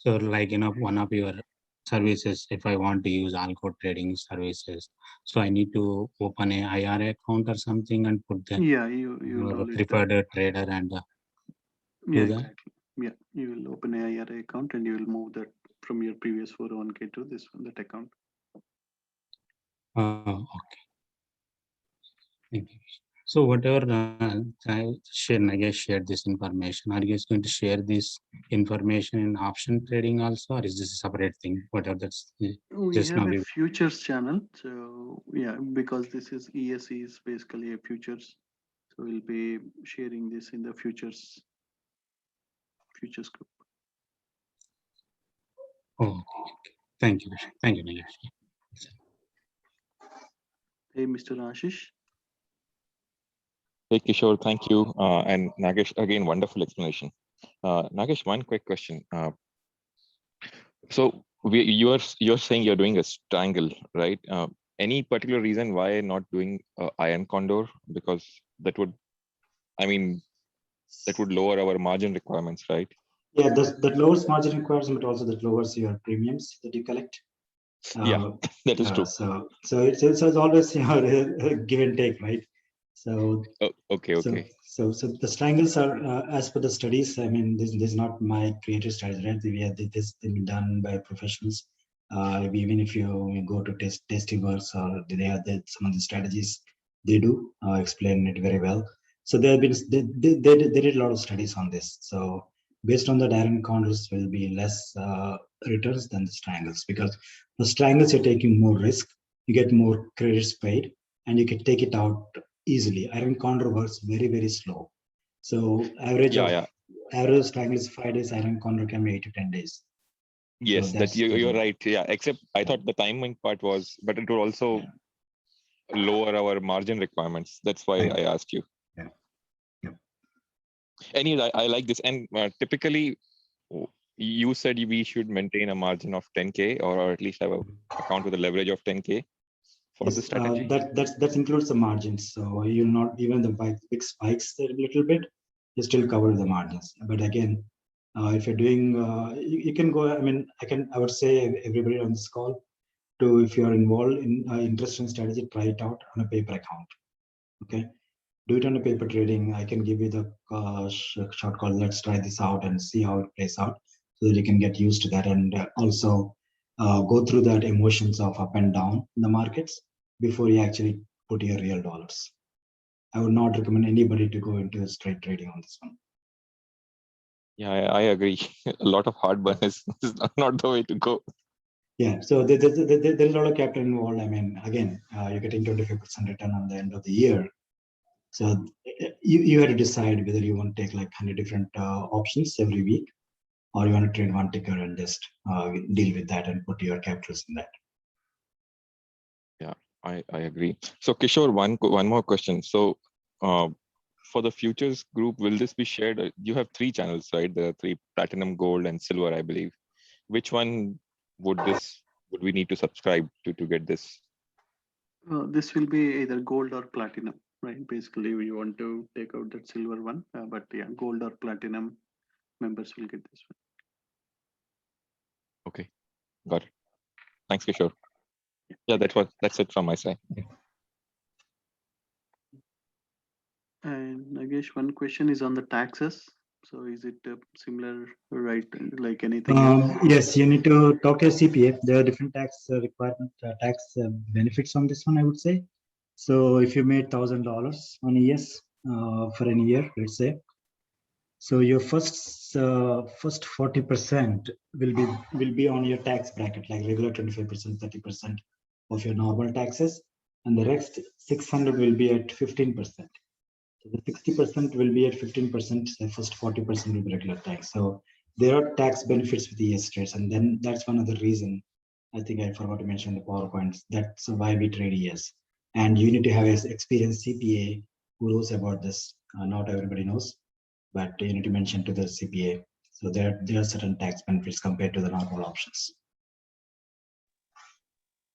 So like, one of your services, if I want to use algo trading services, so I need to open a IRA account or something and put the You will roll it. preferred trader and Yeah, do that? exactly. Yeah, you will open a IRA account and you will move that from your previous 401k to that account. Okay. Thank you. So whatever Nagesh shared this information, are you guys going to share this information in option trading also, or is this a separate thing? Whatever that's We just have now. a futures channel. So yeah, because this is ESE is basically a futures. So we'll be sharing this in the futures group. Oh, okay. Thank you. Thank you, Nagesh. Hey, Mr. Ashish. Hey, Kishore, thank you. And Nagesh, again, wonderful explanation. Nagesh, one quick question. So you're saying you're doing a strangle, right? Any particular reason why not doing iron condor? Because that would lower our margin requirements, right? Yeah, that lowers margin requirements, but also that lowers your premiums that you collect. Yeah, that is true. So it's always a give and take, right? So okay. So the strangles are as per the studies. I mean, this is not my creative studies, right? This been done by professionals. Even if you go to testing works, or they have some of the strategies they do explain it very well. So they did a lot of studies on this. So based on the iron condors will be less returns than the strangles, because the strangles you're taking more risk, you get more credits paid, and you can take it out easily. Iron condor works very slow. So average triangle is 5 days. Iron condor can be 8 to 10 days. Yes, so that you're right. Yeah, except I thought the timing part was, but it will also lower our margin requirements. That's why I asked you. Yeah. Anyway, I like this. And typically, you said we should maintain a margin of 10K, or at least have an account with a leverage of 10K for the strategy. That includes the margins. So you'll not, even the big spikes a little bit, you still cover the margins. But again, if you're doing, you can go. I mean, I would say everybody on this call, to, if you're involved in interest in strategy, try it out on a paper account. Okay, do it on a paper trading. I can give you the short call. Let's try this out and see how it plays out, so that you can get used to that, and also go through that emotions of up and down in the markets before you actually put your real dollars. I would not recommend anybody to go into straight trading on this one. Yeah, I agree. A lot of heartburn is not the way to go. Yeah, so there's a lot of capital involved. I mean, again, you're getting 25% return on the end of the year. So you had to decide whether you want to take like 100 different options every week, or you want to trade one ticker and just deal with that and put your capitals in that. I agree. So Kishore, one more question. So for the futures group, will this be shared? You have 3 channels, right? The 3: platinum, gold, and silver, I believe. Which one would we need to subscribe to get this? This will be either gold or platinum, right? Basically, we want to take out that silver one, but yeah, gold or platinum members will get this one. Okay, got it. Thanks, Kishore. Yeah, that's it from my side. And Nagesh, one question is on the taxes. So is it similar, right? Like anything else? Yes, you need to talk to your CPA. There are different tax requirement, tax benefits on this one, I would say. So if you made $1,000 on ES for an year, let's say, so your first 40% will be on your tax bracket, like regular 25%, 30% of your normal taxes, and the rest 600 will be at 15%. So the 60% will be at 15%. The first 40% will be regular tax. So there are tax benefits with ES trades, and then that's one of the reason. I think I forgot to mention the PowerPoints. That's why we trade ES, and you need to have an experienced CPA who knows about this. Not everybody knows, but you need to mention to the CPA. So there are certain tax benefits compared to the normal options.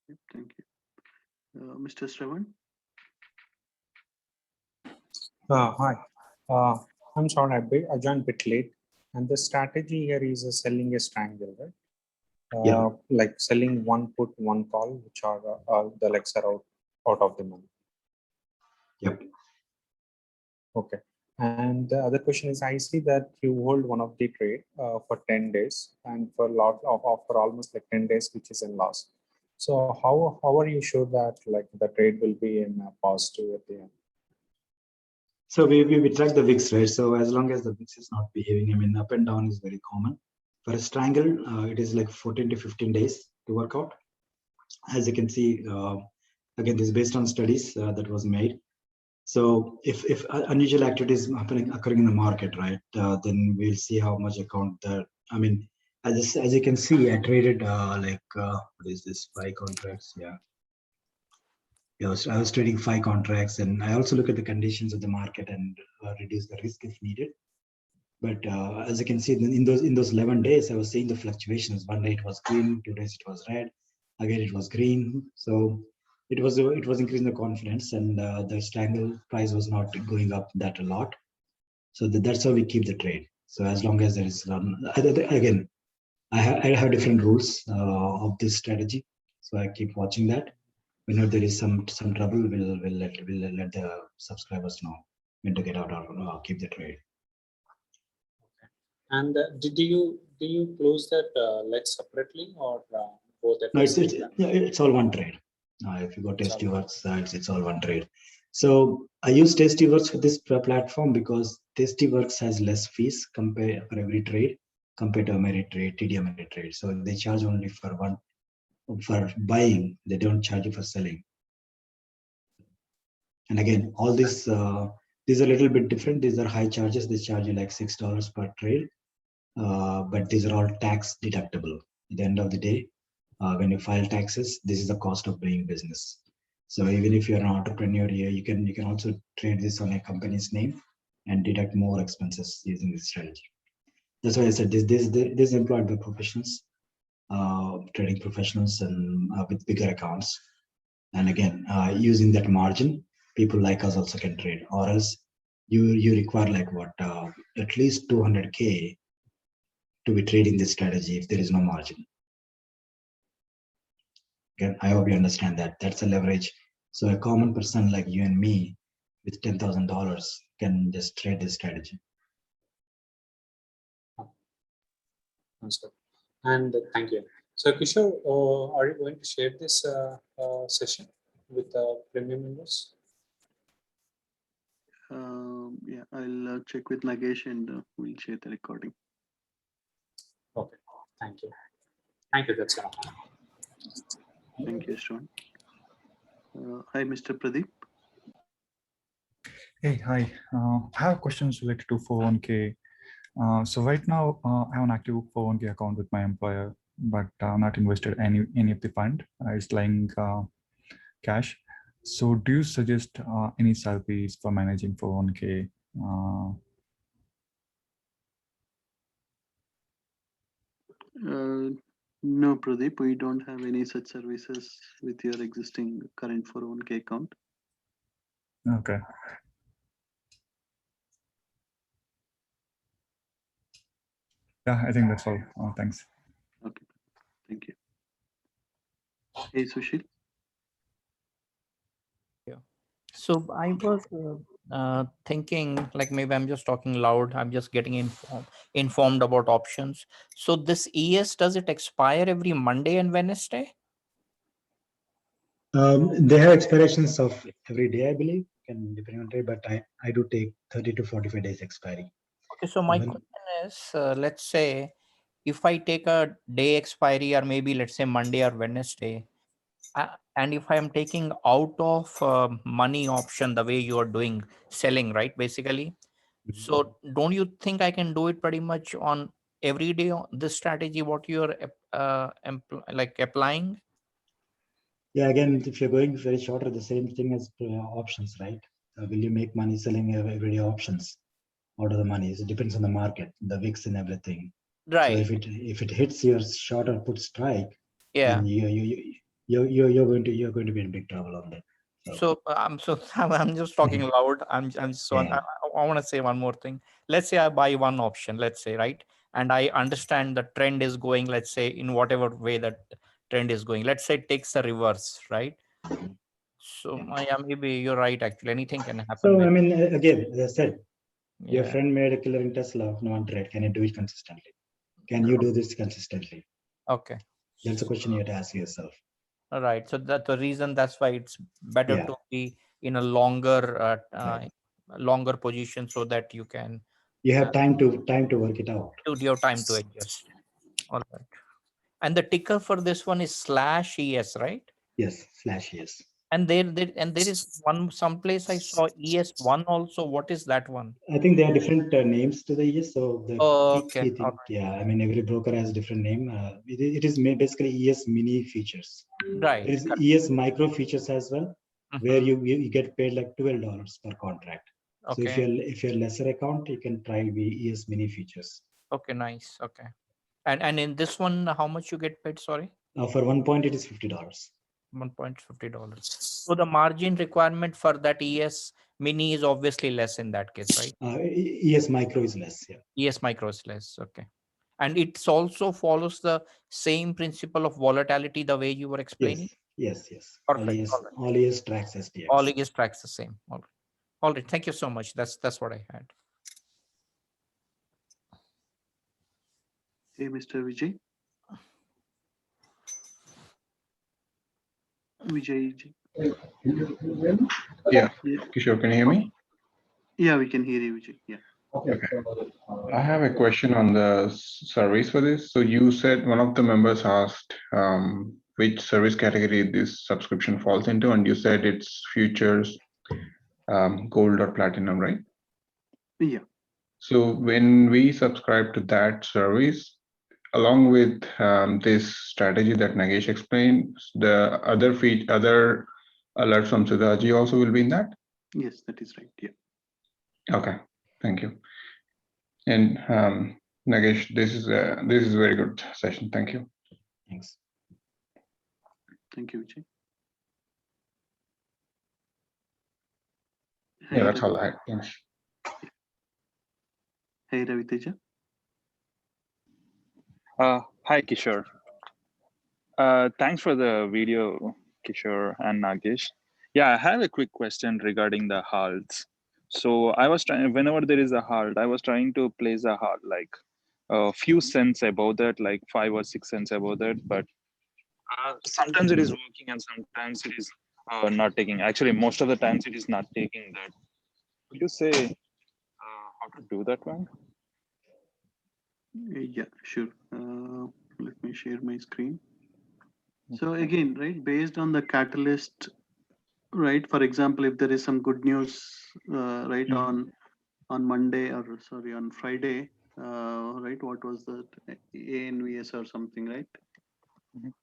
Yep, thank you. Mr. Shravan? Hi, I'm sorry, I joined a bit late, and the strategy here is selling a strangle, right? Yeah. Like selling one put, one call, which are the legs are out of the money. Yep. Okay. And the other question is, I see that you hold one of the trade for 10 days, and for for almost like 10 days, which is in loss. So how are you sure that like the trade will be in positive at the end? So we track the VIX, right? So as long as the VIX is not behaving, I mean, up and down is very common. For a strangle, it is like 14 to 15 days to work out. As you can see, again, this is based on studies that was made. So if unusual activity is occurring in the market, right, then we'll see how much account that. I mean, as you can see, I traded what is this, 5 contracts? Yeah. I was trading 5 contracts, and I also look at the conditions of the market and reduce the risk if needed. But as you can see, in those 11 days, I was seeing the fluctuations. One day it was green, 2 days it was red, again it was green. So it was increasing the confidence, and the strangle price was not going up that a lot. So that's how we keep the trade. So as long as there is again, I have different rules of this strategy. So I keep watching that. Whenever there is some trouble, we'll let the subscribers know when to get out or keep the trade. And do you close that leg separately or both at No, the same time? it's all one trade. If you go Tastyworks, it's all one trade. So I use Tastyworks for this platform because Tastyworks has less fees compared for every trade compared to Ameritrade, TD Ameritrade. So they charge only for buying. They don't charge you for selling. And again, all these are a little bit different. These are high charges. They charge you like $6 per trade, but these are all tax deductible. At the end of the day, when you file taxes, this is the cost of doing business. So even if you're an entrepreneur here, you can also trade this on a company's name and deduct more expenses using this strategy. That's why I said this is employed by professionals, trading professionals, and with bigger accounts. And again, using that margin, people like us also can trade. Or else you require like what at least 200K to be trading this strategy if there is no margin. Again, I hope you understand that. That's a leverage. So a common person like you and me with $10,000 can just trade this strategy. Understood. And thank you. So Kishore, are you going to share this session with the premium members? Yeah, I'll check with Nagesh and we'll share the recording. Okay, thank you. Thank you, that's enough. Thank you, Shravan. Hi, Mr. Pradeep. Hey, hi. I have questions related to 401k. So right now, I have an active 401k account with my employer, but I'm not invested any of the fund. It's lying cash. So do you suggest any service for managing 401k? No, Pradeep, we don't have any such services with your existing current 401k account. Okay. Yeah, I think that's all. Thanks. Okay, thank you. Hey, Sushil. So I was thinking, like maybe I'm just talking loud. I'm just getting informed about options. So this ES, does it expire every Monday and Wednesday? They have expirations of every day, I believe, can depend on day, but I do take 30 to 45 days expiry. Okay, so my When- question is, let's say if I take a day expiry, or maybe let's say Monday or Wednesday, and if I'm taking out of money option the way you are doing selling, right? Basically, so don't you think I can do it pretty much on every day on this strategy? What you're like applying? Yeah, again, if you're going very short, the same thing as options, right? Will you make money selling everyday options out of the money? It depends on the market, the VIX and everything. So Right. if it hits your short or put strike, Yeah. then you're going to be in big trouble on that. So I'm just talking loud. Yeah. I want to say one more thing. Let's say I buy one option, let's say, right? And I understand the trend is going, let's say, in whatever way that trend is going. Let's say it takes a reverse, right? So yeah, maybe you're right. Actually, anything can happen. So with- I mean, again, as I said, your yeah. friend made a killer in Tesla, no one trade. Can you do it consistently? Can you do this consistently? Okay. That's a question you have to ask yourself. All right. So that's the reason. That's why it's better Yeah. to be in a longer, Right. longer position so that you can You have time to work it out. do your time to adjust. All right. And the ticker for this one is /ES, right? Yes, /ES. And there is one someplace I saw ES1 also. What is that one? I think there are different names to the ES. So the Okay. key thing, yeah, I mean, every broker has a different name. It is basically ES mini features. Right. There is ES micro features as well, where you get paid like $12 per contract. So Okay. if you're lesser account, you can try the ES mini features. Okay, nice. Okay. And in this one, how much you get paid? Sorry. For 1 point, it is $50. $1.50. So the margin requirement for that ES mini is obviously less in that case, right? ES micro is less. Yeah. ES micro is less. Okay. And it also follows the same principle of volatility the way you were explaining. Yes. Perfect. All ES tracks SDX. All ES tracks the same. All right. All right. Thank you so much. That's what I had. Hey, Mr. Vijay. Vijay. Yeah, Yeah. Kishore, can you hear me? Yeah, we can hear you, Vijay. Yeah. Okay. I have a question on the service for this. So you said one of the members asked which service category this subscription falls into, and you said it's futures, gold or platinum, right? Yeah. So when we subscribe to that service, along with this strategy that Nagesh explained, the other alerts from Siddharji also will be in that? Yes, that is right. Yeah. Okay, thank you. And Nagesh, this is a very good session. Thank you. Thanks. Thank you, Vijay. Yeah, that's all I had. Thanks. Hey, Ravi Teja. Hi, Kishore. Thanks for the video, Kishore and Nagesh. Yeah, I have a quick question regarding the halts. So I was trying, whenever there is a halt, I was trying to place a halt like a few cents above that, like 5 or 6 cents above that. But sometimes it is working and sometimes it is not taking. Actually, most of the times it is not taking that. Could you say how to do that one? Yeah, sure. Let me share my screen. So again, right, based on the catalyst, right? For example, if there is some good news, right, on Monday or sorry, on Friday, right? What was that? ANVS or something, right? Mhm.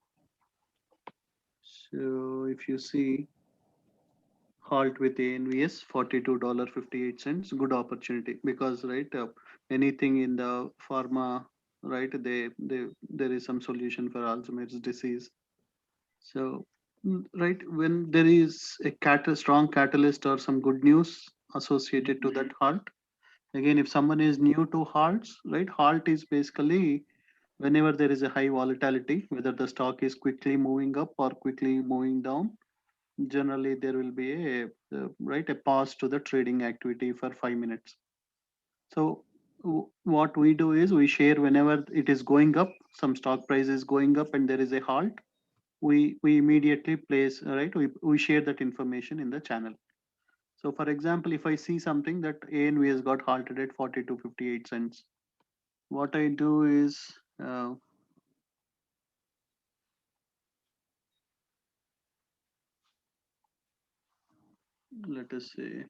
So if you see halt with ANVS, $42.58, good opportunity because right, anything in the pharma, right? There is some solution for Alzheimer's disease. So right, when there is a strong catalyst or some good news associated to that halt. Again, if someone is new to halts, right? Halt is basically whenever there is a high volatility, whether the stock is quickly moving up or quickly moving down, generally there will be a pause to the trading activity for 5 minutes. So what we do is we share whenever it is going up, some stock price is going up and there is a halt, we immediately place, right? We share that information in the channel. So for example, if I see something that ANV has got halted at 42.58, what I do is let us say,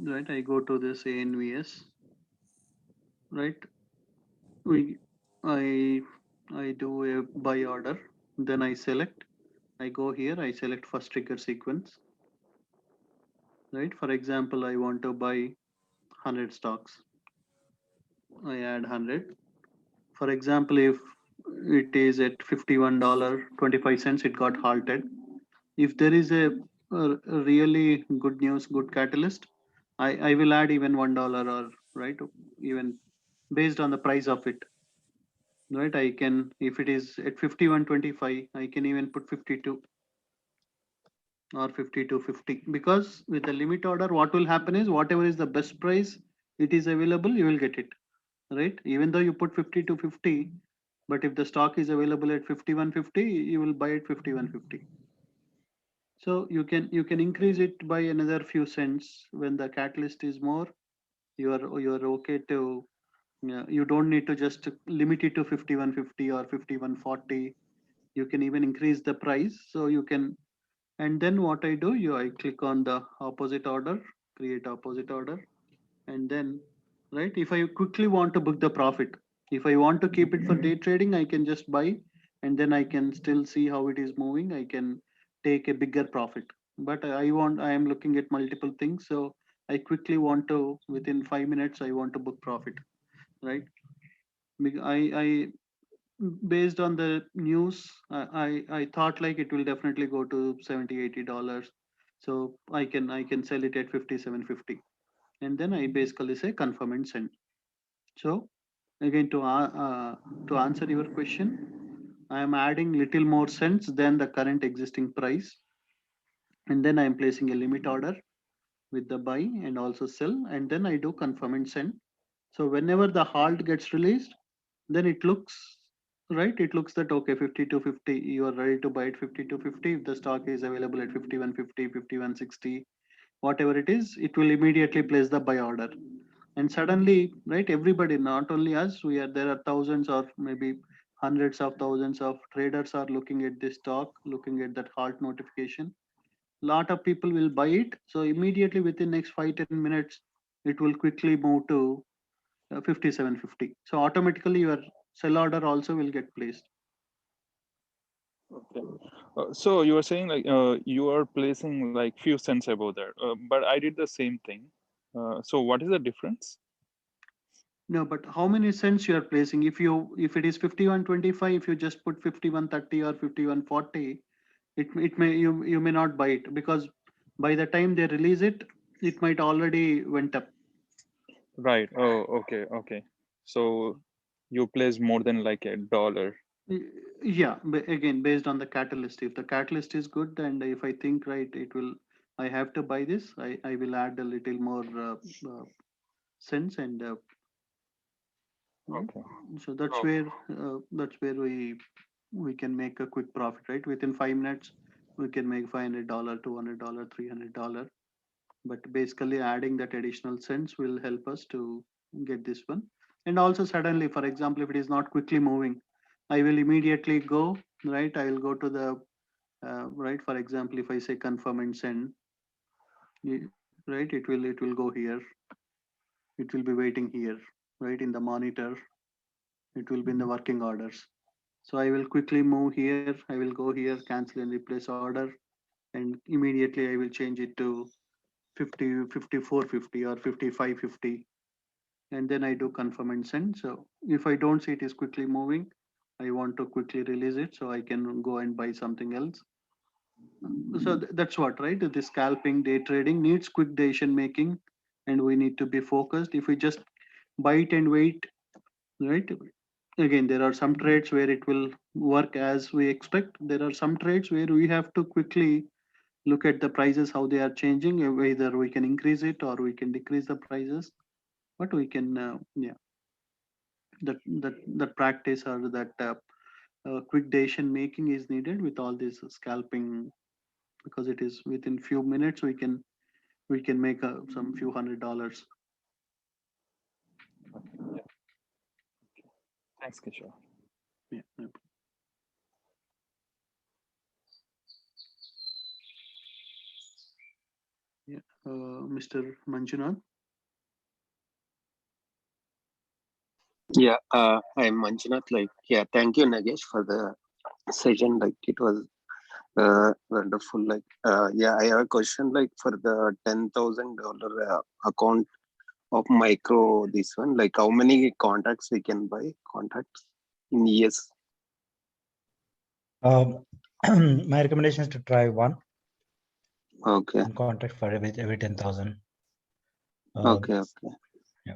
right, I go to this ANVS, right? I do a buy order, then I select, I go here, I select first trigger sequence, right? For example, I want to buy 100 stocks. I add 100. For example, if it is at $51.25, it got halted. If there is a really good news, good catalyst, I will add even $1 or right, even based on the price of it. Right, I can, if it is at 51.25, I can even put 52 or 52.50 because with the limit order, what will happen is whatever is the best price it is available, you will get it. Right, even though you put 52.50, but if the stock is available at 51.50, you will buy at 51.50. So you can increase it by another few cents when the catalyst is more. You are okay to, you don't need to just limit it to 51.50 or 51.40. You can even increase the price. So you can, and then what I do, I click on the opposite order, create opposite order, and then right, if I quickly want to book the profit, if I want to keep it for day trading, I can just buy, and then I can still see how it is moving. I can take a bigger profit, but I am looking at multiple things, so I quickly want to, within 5 minutes I want to book profit, right? I based on the news, I thought like it will definitely go to $70-$80, so I can sell it at 57.50, and then I basically say confirm and send. So again, to answer your question, I am adding little more cents than the current existing price, and then I am placing a limit order with the buy and also sell, and then I do confirm and send. So whenever the halt gets released, then it looks right. It looks that okay, 52.50, you are ready to buy at 52.50. If the stock is available at 51.50, 51.60, whatever it is, it will immediately place the buy order. And suddenly, right, everybody, not only us, there are thousands or maybe hundreds of thousands of traders are looking at this stock, looking at that halt notification. Lot of people will buy it. So immediately within next 5-10 minutes, it will quickly move to 57.50. So automatically your sell order also will get placed. Okay. So you were saying like you are placing like few cents above there, but I did the same thing. So what is the difference? No, but how many cents you are placing? If it is 51.25, if you just put 51.30 or 51.40, it may, you may not buy it because by the time they release it, it might already went up. Right. Oh, okay. Okay. So you place more than like $1. Yeah, but again, based on the catalyst, if the catalyst is good and if I think right, I have to buy this, I will add a little more cents and Okay. so that's where we can make a quick profit, right? Within 5 minutes, we can make $500, $200, $300. But basically adding that additional cents will help us to get this one. And also suddenly, for example, if it is not quickly moving, I will immediately go, right? I will go to the, right? For example, if I say confirm and send, right? It will go here. It will be waiting here, right? In the monitor, it will be in the working orders. So I will quickly move here. I will go here, cancel and replace order. And immediately I will change it to 50, 54.50 or 55.50. And then I do confirm and send. So if I don't see it is quickly moving, I want to quickly release it so I can go and buy something else. So that's what, right? The scalping, day trading needs quick decision making, and we need to be focused. If we just buy it and wait, right? Again, there are some trades where it will work as we expect. There are some trades where we have to quickly look at the prices, how they are changing, whether we can increase it or we can decrease the prices. But we can, yeah, that practice or that quick decision making is needed with all this scalping, because it is within few minutes we can make some few $100s. Okay. Yeah. Thanks, Kishore. Yeah. Yeah. Mr. Manjunath. Yeah, I'm Manjunath. Like, yeah, thank you, Nagesh, for the session. Like, it was wonderful. Like, yeah, I have a question. Like, for the $10,000 account of micro, this one, like, how many contracts we can buy? Contracts in years? My recommendation is to try one Okay. contract for every 10,000. Okay. Okay. Yeah.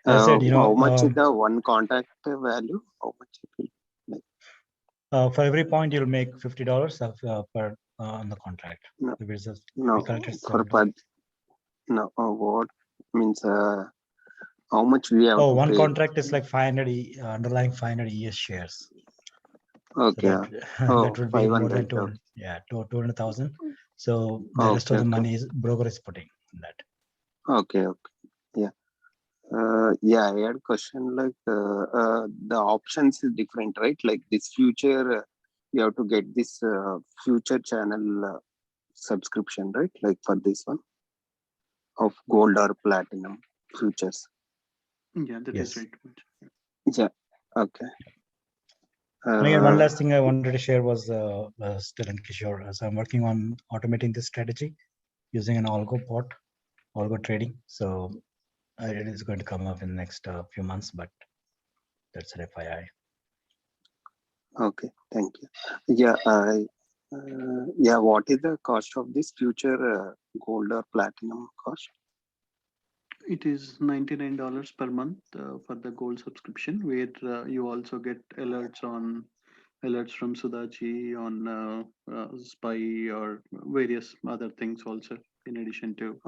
As I said, How much is the one contract value? How much it will? For every point, you'll make $50 per on the contract. No, If it's no, we calculate for 70. no, what means how much we have Oh, to one pay? contract is like 500 underlying 500 ES shares. Okay. So that would be more than 500. 200, yeah, 200,000. So the rest of the money is broker is putting in that. Okay. Okay. Yeah. Yeah, I had a question like the options is different, right? Like this future, you have to get this future channel subscription, right? Like for this one of gold or platinum futures. Yeah, that is Yes. right. Yeah. Okay. And again, one last thing I wanted to share was still in Kishore. So I'm working on automating this strategy using an algo bot, algo trading. So it is going to come up in the next few months, but that's an FYI. Okay, thank you. Yeah, yeah. What is the cost of this future gold or platinum cost? It is $99 per month for the gold subscription, where you also get alerts from Sudaji on SPY or various other things also. In addition to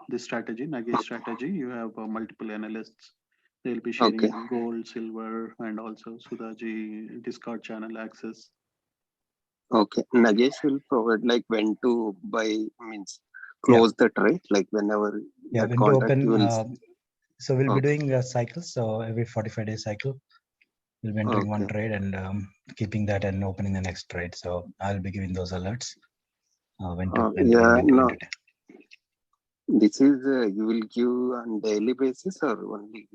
this strategy, Nagesh strategy, you have multiple analysts. They'll be sharing gold, silver, and also Sudaji Discord channel access. Okay, Nagesh will provide like when to buy, means close the trade, like whenever Yeah, that when to contract open. will. So we'll be doing a cycle. So every 45-day cycle, we'll be entering one trade and keeping that and opening the next trade. So I'll be giving those alerts when to enter Yeah, and when to no. enter. This is you will give on daily basis or only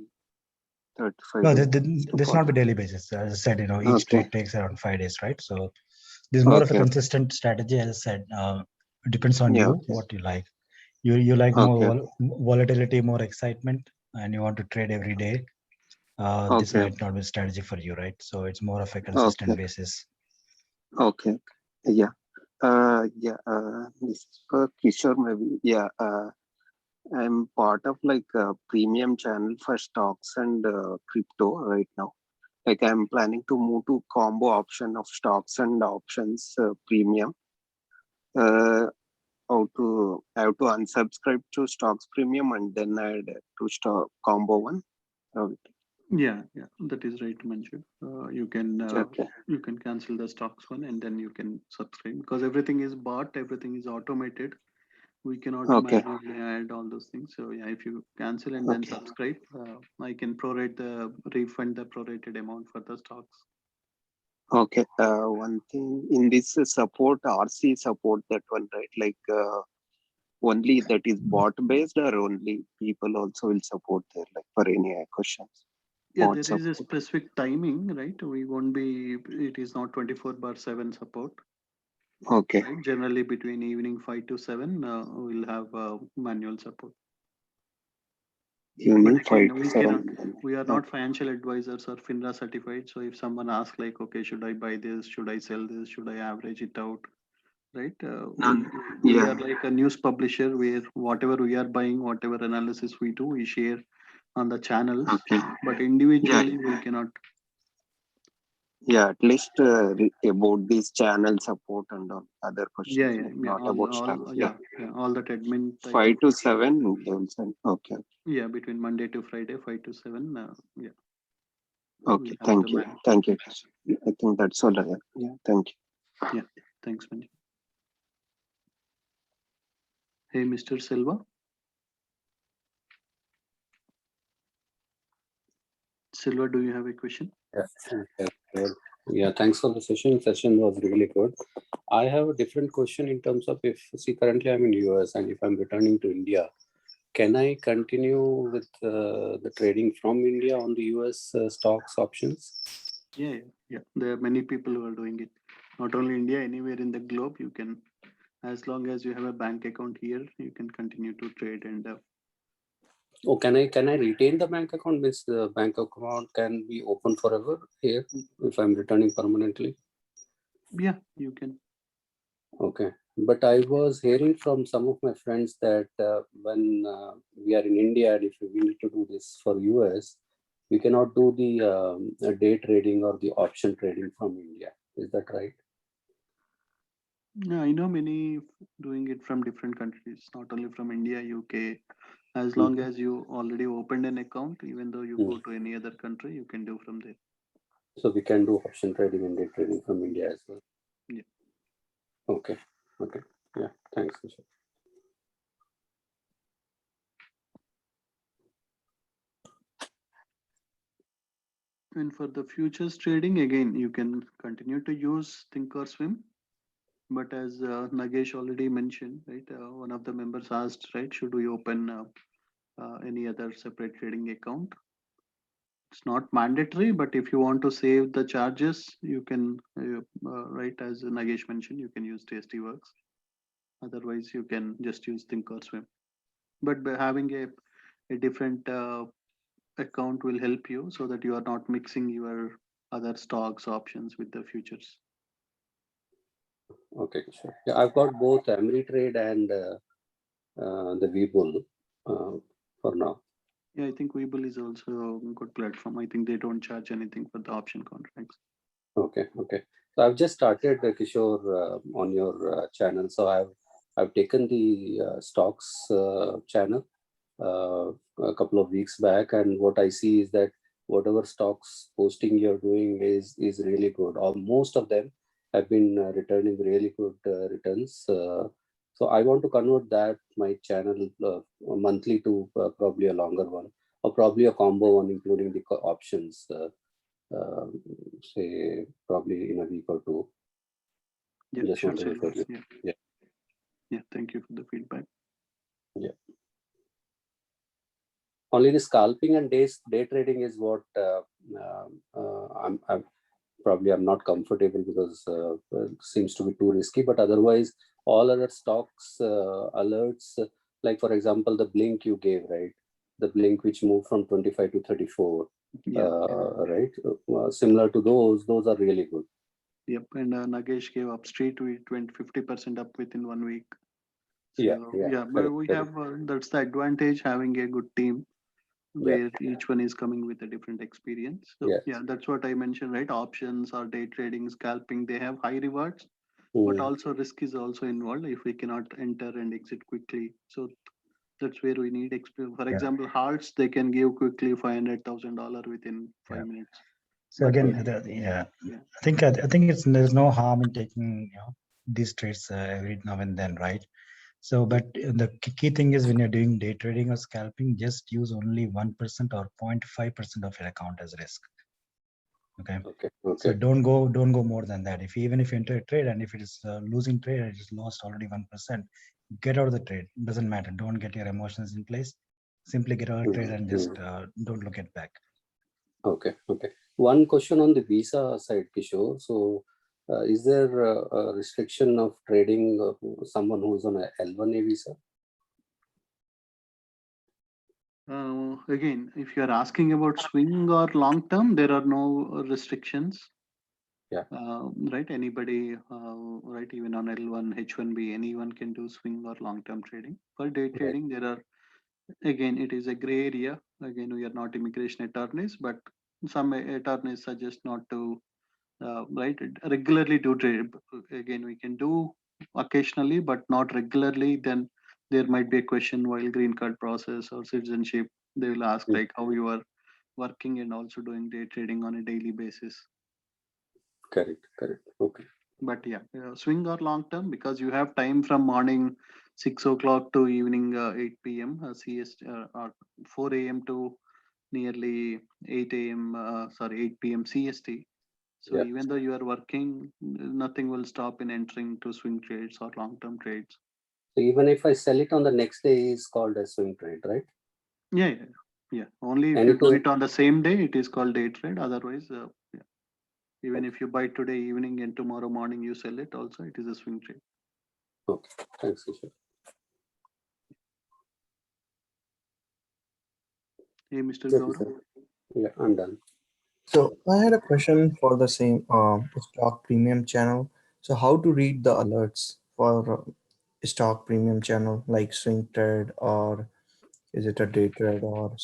35 No, days? this not be daily basis. As I said, each trade takes around 5 days, right? So this is more of a consistent strategy. As I said, it depends on you what you like. You like more volatility, more excitement, and you want to trade every day. This might not be a strategy for you, right? So it's more of a consistent basis. Okay. Yeah. Yeah. This is for Kishore maybe. Yeah. I'm part of like a premium channel for stocks and crypto right now. Like I'm planning to move to combo option of stocks and options premium. I have to unsubscribe to stocks premium and then add to stock combo one. Yeah, that is right, Manju. You can cancel the stocks one and then you can subscribe, because everything is bought, everything is automated. We cannot manually add all those things. So yeah, if you cancel and then subscribe, I can refund the prorated amount for the stocks. Okay. One thing in this support, RC support, that one, right? Like only that is bot based, or only people also will support there, like for any questions? Yeah, Bot there is a support. specific timing, right? We won't be, it is not 24/7 support. Okay. Right? Generally between evening 5 to 7, we'll have manual support. Evening But again, 5 to 7. we are not financial advisors or FINRA certified. So if someone asks like, okay, should I buy this? Should I sell this? Should I average it out? Right? We are like a news publisher where whatever we are buying, whatever analysis we do, we share on the channels. Okay. But individually, we cannot. Yeah, at least about this channel support and all other questions, Yeah, yeah, like yeah. not about stuff. Yeah, all that admin. type 5 of to questions. 7, they will send. Okay. Yeah, between Monday to Friday, 5 to 7. Yeah. Okay, have thank the you. man- Thank you. I think that's all I have. Yeah, thank you. Yeah, thanks, Manji. Hey, Mr. Silva. Silva, do you have a question? Yeah, thanks for the session. Session was really good. I have a different question in terms of if, see, currently I'm in US and if I'm returning to India, can I continue with the trading from India on the US stocks options? Yeah. There are many people who are doing it. Not only India, anywhere in the globe, you can, as long as you have a bank account here, you can continue to trade and Oh, can I retain the bank account? Means the bank account can be open forever here if I'm returning permanently? yeah, you can. Okay, but I was hearing from some of my friends that when we are in India and if we need to do this for US, we cannot do the day trading or the option trading from India. Is that right? Yeah, I know many doing it from different countries, not only from India, UK. As long as you already opened an account, even though you go to any other country, you can do from there. So we can do option trading and day trading from India as well. Yeah. Okay. Yeah, thanks, Kishore. And for the futures trading, again, you can continue to use Thinkorswim. But as Nagesh already mentioned, right, one of the members asked, right, should we open any other separate trading account? It's not mandatory, but if you want to save the charges, you can, right, as Nagesh mentioned, you can use Tastyworks. Otherwise, you can just use Thinkorswim. But by having a different account will help you so that you are not mixing your other stocks options with the futures. Okay, sure. Yeah, I've got both Ameritrade and the Webull for now. Yeah, I think Webull is also a good platform. I think they don't charge anything for the option contracts. Okay. So I've just started, Kishore, on your channel. So I've taken the stocks channel a couple of weeks back, and what I see is that whatever stocks posting you're doing is really good. Most of them have been returning really good returns. So I want to convert that my channel monthly to probably a longer one, or probably a combo one, including the options. Say probably in a week or two. Yeah, Just sure. wanted to tell you. Yeah, thank you for the feedback. Yeah. Only the scalping and day trading is what I'm not comfortable because it seems to be too risky. But otherwise, all other stocks alerts, like for example, the Blink you gave, right? The Blink which moved from 25 to 34, right? Similar to those are really good. Yep, and Nagesh gave Upstreet, we went 50% up within 1 week. So, Yeah, but we have that's the advantage having a good team where each one is coming with a different experience. So yeah, that's what I mentioned, right? Options or day trading, scalping, they have high rewards, but also risk is also involved if we cannot enter and exit quickly. So that's where we need experience. For example, Hearts, they can give quickly $500,000 within 5 minutes. So again, I think there's no harm in taking these trades every now and then, right? So, but the key thing is when you're doing day trading or scalping, just use only 1% or 0.5% of your account as risk. Okay. So don't go more than that. Even if you enter a trade and if it is losing trade, it is lost already 1%, get out of the trade. Doesn't matter. Don't get your emotions in place. Simply get out of the trade and just don't look at back. Okay. One question on the visa side, Kishore. So, is there a restriction of trading someone who's on a L1A visa? Again, if you are asking about swing or long term, there are no restrictions. Yeah. Right. Anybody, right? Even on L1, H1B, anyone can do swing or long term trading. For day trading, there are, again, it is a gray area. Again, we are not immigration attorneys, but some attorneys suggest not to, right, regularly do trade. Again, we can do occasionally, but not regularly. Then there might be a question while green card process or citizenship. They will ask like how you are working and also doing day trading on a daily basis. Correct. Okay. But yeah, swing or long term, because you have time from morning 6 o'clock to evening 8 p.m. CST or 4 a.m. to nearly 8 a.m. 8 p.m. CST. So even though you are working, nothing will stop in entering to swing trades or long term trades. So even if I sell it on the next day, is called a swing trade, right? Yeah. Only if you do it on the same day, it is called day trade. Otherwise, even if you buy today evening and tomorrow morning you sell it, also it is a swing trade. Okay, thanks, Kishore. Hey, Mr. Gaurav. Yeah, I'm done. So I had a question for the same stock premium channel. So how to read the alerts for stock premium channel like swing trade, or is it a day trade or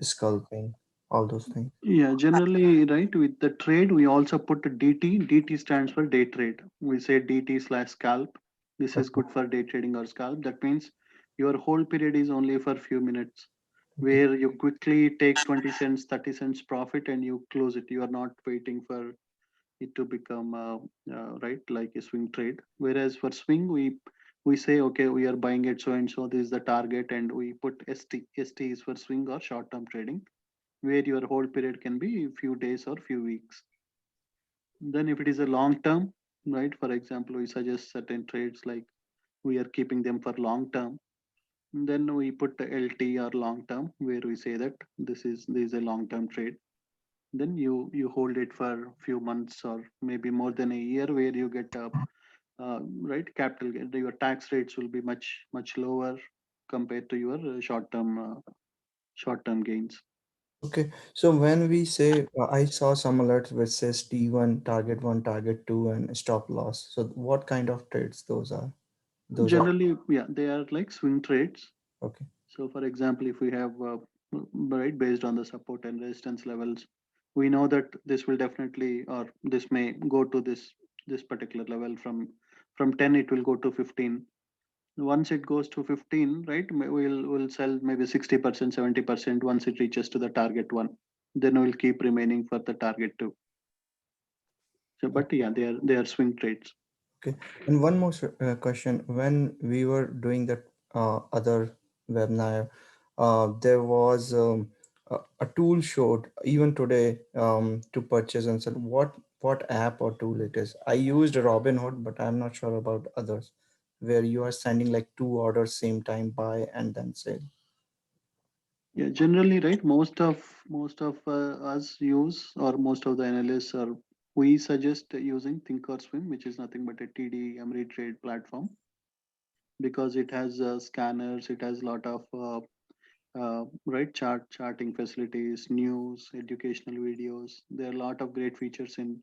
scalping, all those things? Yeah, generally, right, with the trade, we also put a DT. DT stands for day trade. We say DT/scalp. This is good for day trading or scalp. That means your whole period is only for few minutes, where you quickly take 20 cents, 30 cents profit and you close it. You are not waiting for it to become right, like a swing trade. Whereas for swing, we say, okay, we are buying it so and so, this is the target, and we put ST. ST is for swing or short-term trading, where your whole period can be a few days or few weeks. Then if it is a long term, right, for example, we suggest certain trades like we are keeping them for long term. Then we put the LT or long term, where we say that this is a long term trade. Then you hold it for few months or maybe more than a year, where you get right, capital, your tax rates will be much lower compared to your short term gains. Okay, so when we say I saw some alerts which says T1, target 1, target 2, and stop loss. So what kind of trades those are? Generally, yeah, they are like swing trades. Okay. So for example, if we have right, based on the support and resistance levels, we know that this will definitely, or this may go to this particular level. From 10 it will go to 15. Once it goes to 15, right, we'll sell maybe 60%, 70% once it reaches to the target 1. Then we'll keep remaining for the target 2. So but yeah, they are swing trades. Okay, and one more question. When we were doing that other webinar, there was a tool showed even today to purchase and sell. What app or tool it is? I used Robinhood, but I'm not sure about others, where you are sending like 2 orders same time, buy and then sell. Yeah, generally, right, most of us use, or most of the analysts, or we suggest using Thinkorswim, which is nothing but a TD Ameritrade platform, because it has scanners, it has a lot of right, charting facilities, news, educational videos. There are a lot of great features in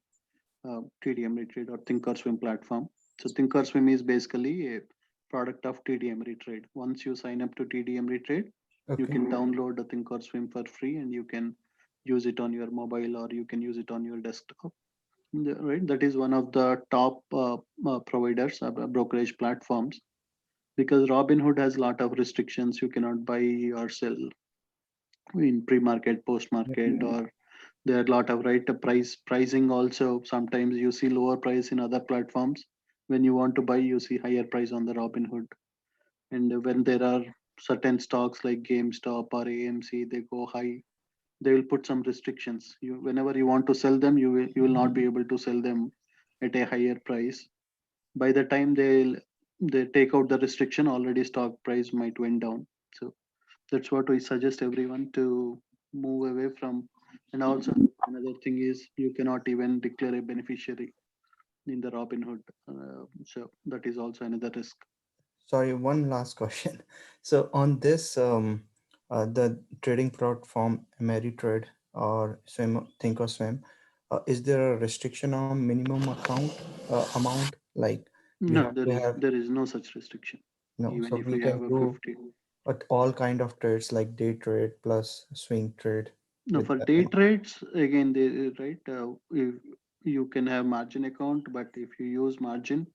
TD Ameritrade or Thinkorswim platform. So Thinkorswim is basically a product of TD Ameritrade. Once you sign up to TD Ameritrade, you can download the Thinkorswim for free, and you can use it on your mobile, or you can use it on your desktop. Right, that is one of the top providers, brokerage platforms, because Robinhood has a lot of restrictions. You cannot buy or sell in pre-market, post-market, or there are a lot of right pricing also. Sometimes you see lower price in other platforms. When you want to buy, you see higher price on the Robinhood. And when there are certain stocks like GameStop or AMC, they go high, they will put some restrictions. Whenever you want to sell them, you will not be able to sell them at a higher price. By the time they take out the restriction, already stock price might went down. So that's what we suggest everyone to move away from. And also another thing is you cannot even declare a beneficiary in the Robinhood. So that is also another risk. Sorry, one last question. So on this, the trading platform Ameritrade or Swim, Thinkorswim, is there a restriction on minimum account amount? Like we No, have to have there is no such restriction. no, Even so if we we can have a do 50. all kind of trades like day trade plus swing trade. No, with for that day amount. trades, again, they right. If you can have margin account, but if you use margin,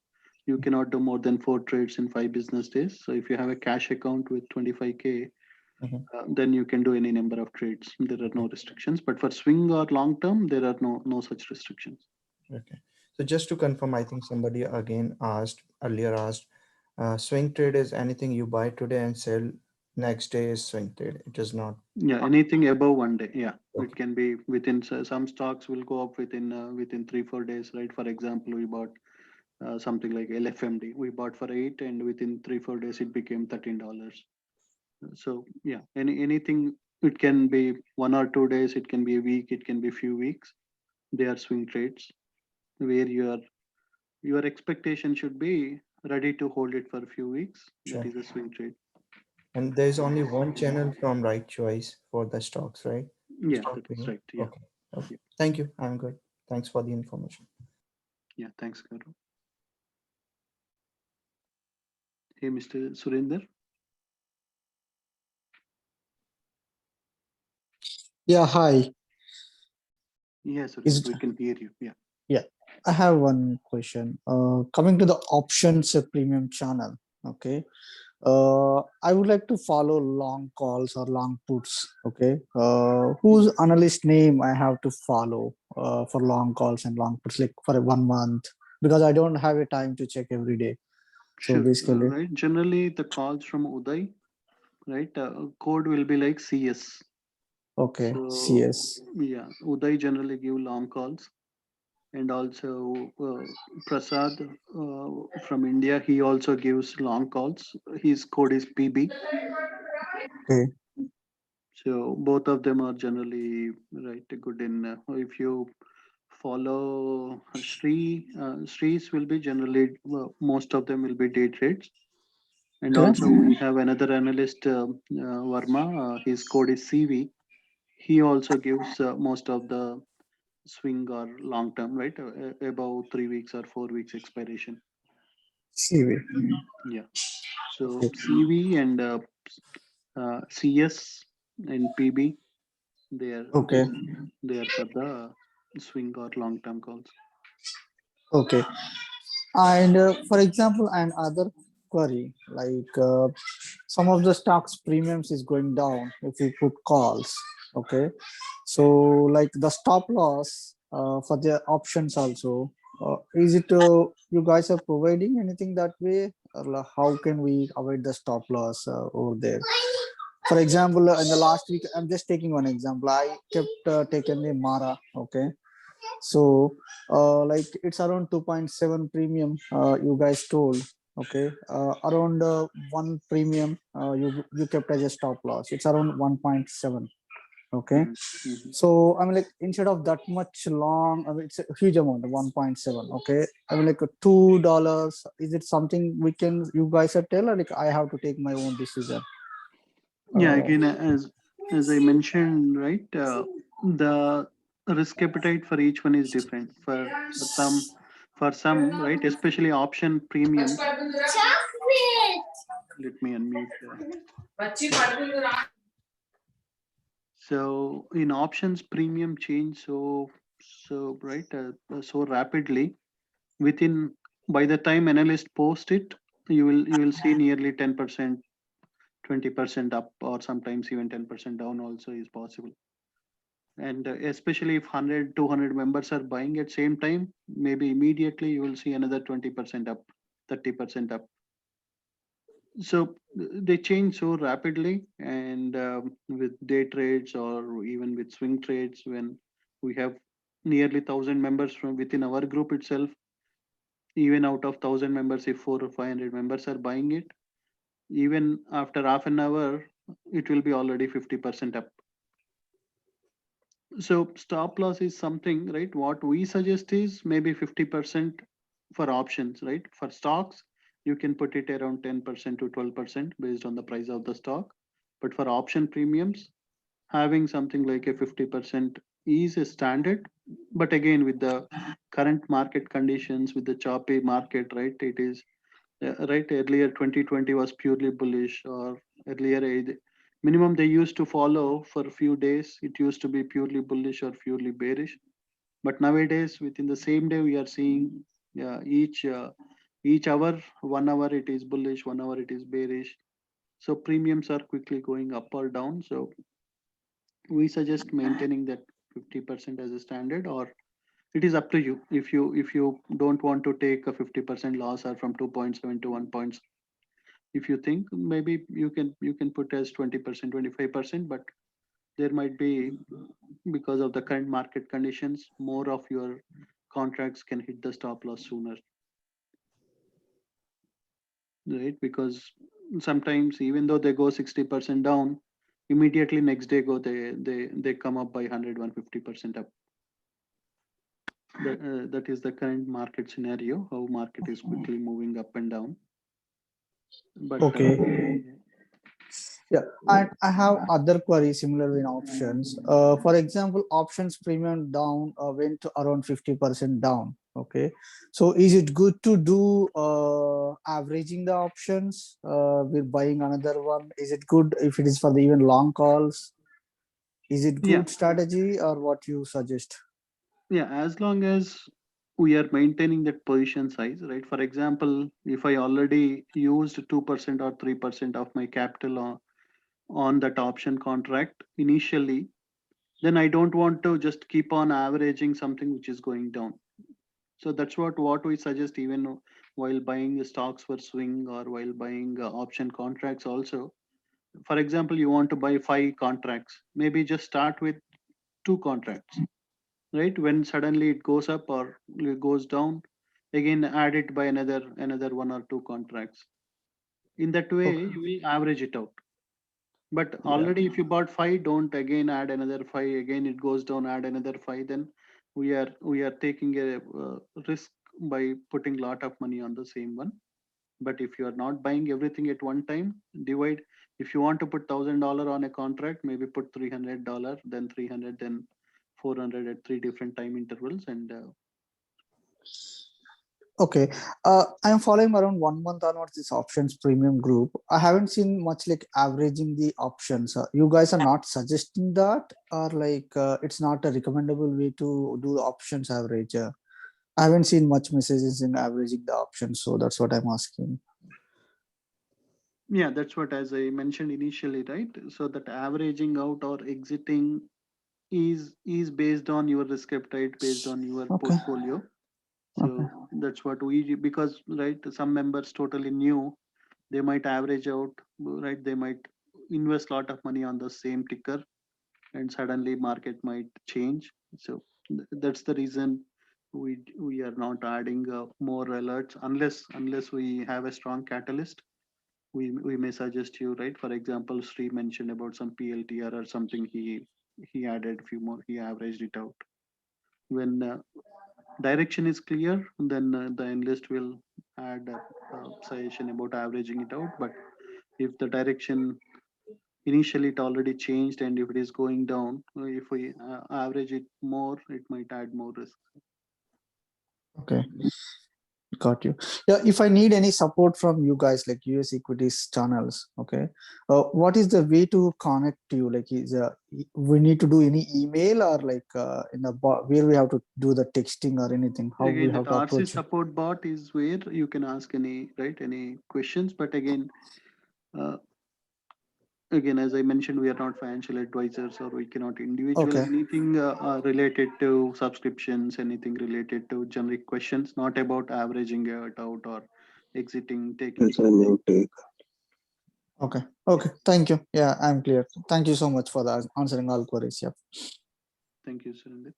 you cannot do more than 4 trades in 5 business days. So if you have a cash account with 25K, Mhm. then you can do any number of trades. There are no restrictions. But for swing or long term, there are no such restrictions. Okay. So just to confirm, I think somebody again earlier asked, swing trade is anything you buy today and sell next day is swing trade. It is not. Yeah, anything above 1 day. Yeah, Okay. it can be within some stocks will go up within 3-4 days, right? For example, we bought something like LFMD. We bought for 8, and within 3-4 days it became $13. So yeah, anything, it can be 1 or 2 days, it can be a week, it can be few weeks. They are swing trades where your expectation should be ready to hold it for a few weeks. Sure. That is a swing trade. And there's only one channel from Right Choice for the stocks, right? Yeah, Stock that is premium? right. Yeah. Okay. Okay. Yeah. Thank you. I'm good. Thanks for the information. Yeah, thanks, Gaurav. Hey, Mr. Surinder. Yeah, hi. Yes, Is we can hear you. Yeah. yeah, I have one question. Coming to the options premium channel, okay. I would like to follow long calls or long puts. Okay. Whose analyst name I have to follow for long calls and long puts, like for 1 month, because I don't have a time to check every day. So Sure. basically, Right. Generally, the calls from Uday, right? Code will be like CS. okay, So CS. yeah, Uday generally give long calls, and also Prasad from India, he also gives long calls. His code is PB. Okay. So both of them are generally right good in. If you follow Sri's will be generally most of them will be day trades. And Okay. also we have another analyst, Verma. His code is CV. He also gives most of the swing or long term, right? About 3 weeks or 4 weeks expiration. CV. Yeah. So Okay. CV and CS and PB, they are Okay. they are for the swing or long term calls. Okay. And for example, and other query, like some of the stocks premiums is going down if we put calls. Okay. So like the stop loss for the options also, is it you guys are providing anything that way? Or how can we avoid the stop loss over there? For example, in the last week, I'm just taking one example. I kept taking the Mara. Okay. So like it's around 2.7 premium, you guys told. Okay. Around one premium, you kept as a stop loss. It's around 1.7. Okay. Mhm. So I mean, like instead of that much long, I mean, it's a huge amount, 1.7. Okay. I mean, like $2. Is it something we can, you guys are tell, or like I have to take my own decision? Yeah, again, as I mentioned, right, the risk appetite for each one is different. For some, right, especially option premiums. Let me unmute. So in options, premium change so right so rapidly. Within by the time analyst post it, you will see nearly 10%, 20% up, or sometimes even 10% down also is possible. And especially if 100 200 members are buying at same time, maybe immediately you will see another 20% up, 30% up. So they change so rapidly, and with day trades or even with swing trades, when we have nearly 1,000 members from within our group itself, even out of 1,000 members, if 400 or 500 members are buying it, even after half an hour, it will be already 50% up. So stop loss is something, right? What we suggest is maybe 50% for options, right? For stocks, you can put it around 10% to 12% based on the price of the stock. But for option premiums, having something like a 50% is a standard. But again, with the current market conditions, with the choppy market, right? It is right. Earlier 2020 was purely bullish, or earlier minimum they used to follow for a few days. It used to be purely bullish or purely bearish. But nowadays, within the same day, we are seeing each hour, 1 hour it is bullish, 1 hour it is bearish. So premiums are quickly going up or down. So we suggest maintaining that 50% as a standard, or it is up to you. If you don't want to take a 50% loss or from 2.7 to 1 point, if you think maybe you can put as 20%, 25%, but there might be, because of the current market conditions, more of your contracts can hit the stop loss sooner, right? Because sometimes even though they go 60% down, immediately next day they come up by 100, 150% up. That is the current market scenario, how market is quickly moving up and down. But Okay. Yeah, and I have other queries similar in options. For example, options premium down went to around 50% down. Okay, so is it good to do averaging the options? We're buying another one. Is it good if it is for the even long calls? Is it good strategy, or what you suggest? Yeah, as long as we are maintaining that position size, right? For example, if I already used 2% or 3% of my capital on that option contract initially, then I don't want to just keep on averaging something which is going down. So that's what we suggest, even while buying the stocks for swing or while buying option contracts also. For example, you want to buy 5 contracts, maybe just start with 2 contracts, right? When suddenly it goes up or it goes down, again add it by another 1 or 2 contracts. In that way, you will average it out. But already if you bought 5, don't again add another 5. Again it goes down, add another 5. Then we are taking a risk by putting lot of money on the same one. But if you are not buying everything at one time, divide. If you want to put $1,000 on a contract, maybe put $300, then 300, then 400 at 3 different time intervals. And Okay, I'm following around 1 month onwards this options premium group. I haven't seen much like averaging the options. You guys are not suggesting that, or like it's not a recommendable way to do the options average. I haven't seen much messages in averaging the options, so that's what I'm asking. yeah, that's what, as I mentioned initially, right? So that averaging out or exiting is based on your risk appetite, based on your portfolio. So that's what we do, because right, some members totally new, they might average out, right? They might invest a lot of money on the same ticker, and suddenly market might change. So that's the reason we are not adding more alerts unless we have a strong catalyst. We may suggest you, right? For example, Sri mentioned about some PLTR or something. He added a few more. He averaged it out. When direction is clear, then the analyst will add a suggestion about averaging it out. But if the direction initially it already changed, and if it is going down, if we average it more, it might add more risk. Okay, got you. Yeah, if I need any support from you guys, like US equities channels, okay, what is the way to connect to you? Like, we need to do any email, or like in the where we have to do the texting or anything? How Again, we have that to RC approach? support bot is where you can ask any questions. But again, as I mentioned, we are not financial advisors, or we cannot individually anything related to subscriptions, anything related to generic questions, not about averaging it out or exiting, taking. Okay. Thank you. Yeah, I'm clear. Thank you so much for that, answering all queries. Yeah. Thank you, Surinder.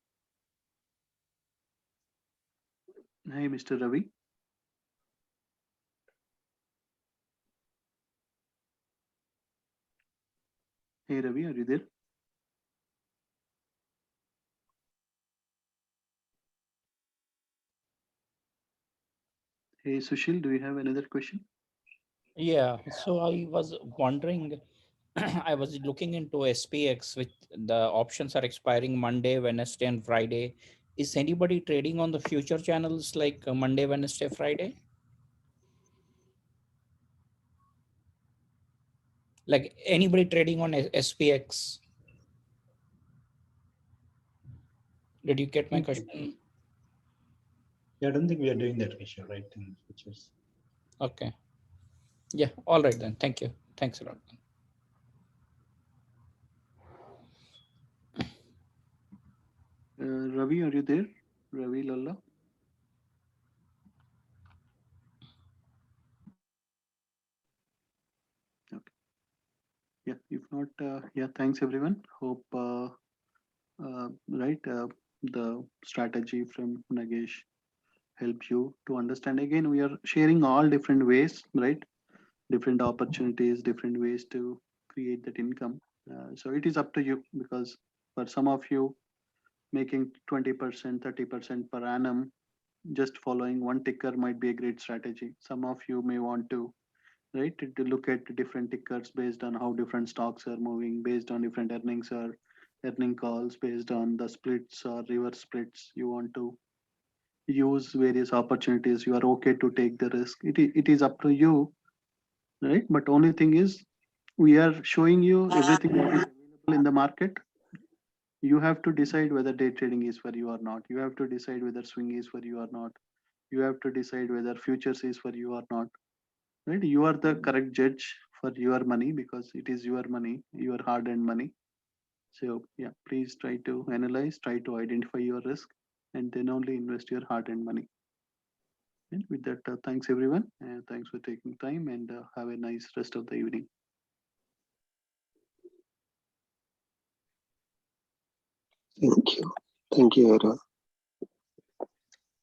Hi, Mr. Ravi. Hey Ravi, are you there? Hey Sushil, do you have another question? Yeah, so I was wondering, I was looking into SPX, which the options are expiring Monday, Wednesday, and Friday. Is anybody trading on the future channels like Monday, Wednesday, Friday? Like anybody trading on SPX? Did you get my question? Yeah, I don't think we are doing that, Kishore, right? In futures. Okay. Yeah, all right then. Thank you. Thanks a lot. Ravi, are you there? Ravi Lalla? Okay. Yeah, if not, yeah, thanks everyone. Hope, the strategy from Nagesh help you to understand. Again, we are sharing all different ways, right? Different opportunities, different ways to create that income. So it is up to you, because for some of you, making 20%, 30% per annum, just following one ticker might be a great strategy. Some of you may want to, right, to look at different tickers based on how different stocks are moving, based on different earnings or earning calls, based on the splits or reverse splits. You want to use various opportunities. You are okay to take the risk. It is up to you, right? But only thing is, we are showing you everything that is available in the market. You have to decide whether day trading is for you or not. You have to decide whether swing is for you or not. You have to decide whether futures is for you or not, right? You are the correct judge for your money, because it is your money, your hard-earned money. So yeah, please try to analyze, try to identify your risk, and then only invest your hard-earned money. And with that, thanks everyone, and thanks for taking time, and have a nice rest of the evening. Thank you. Thank you, everyone.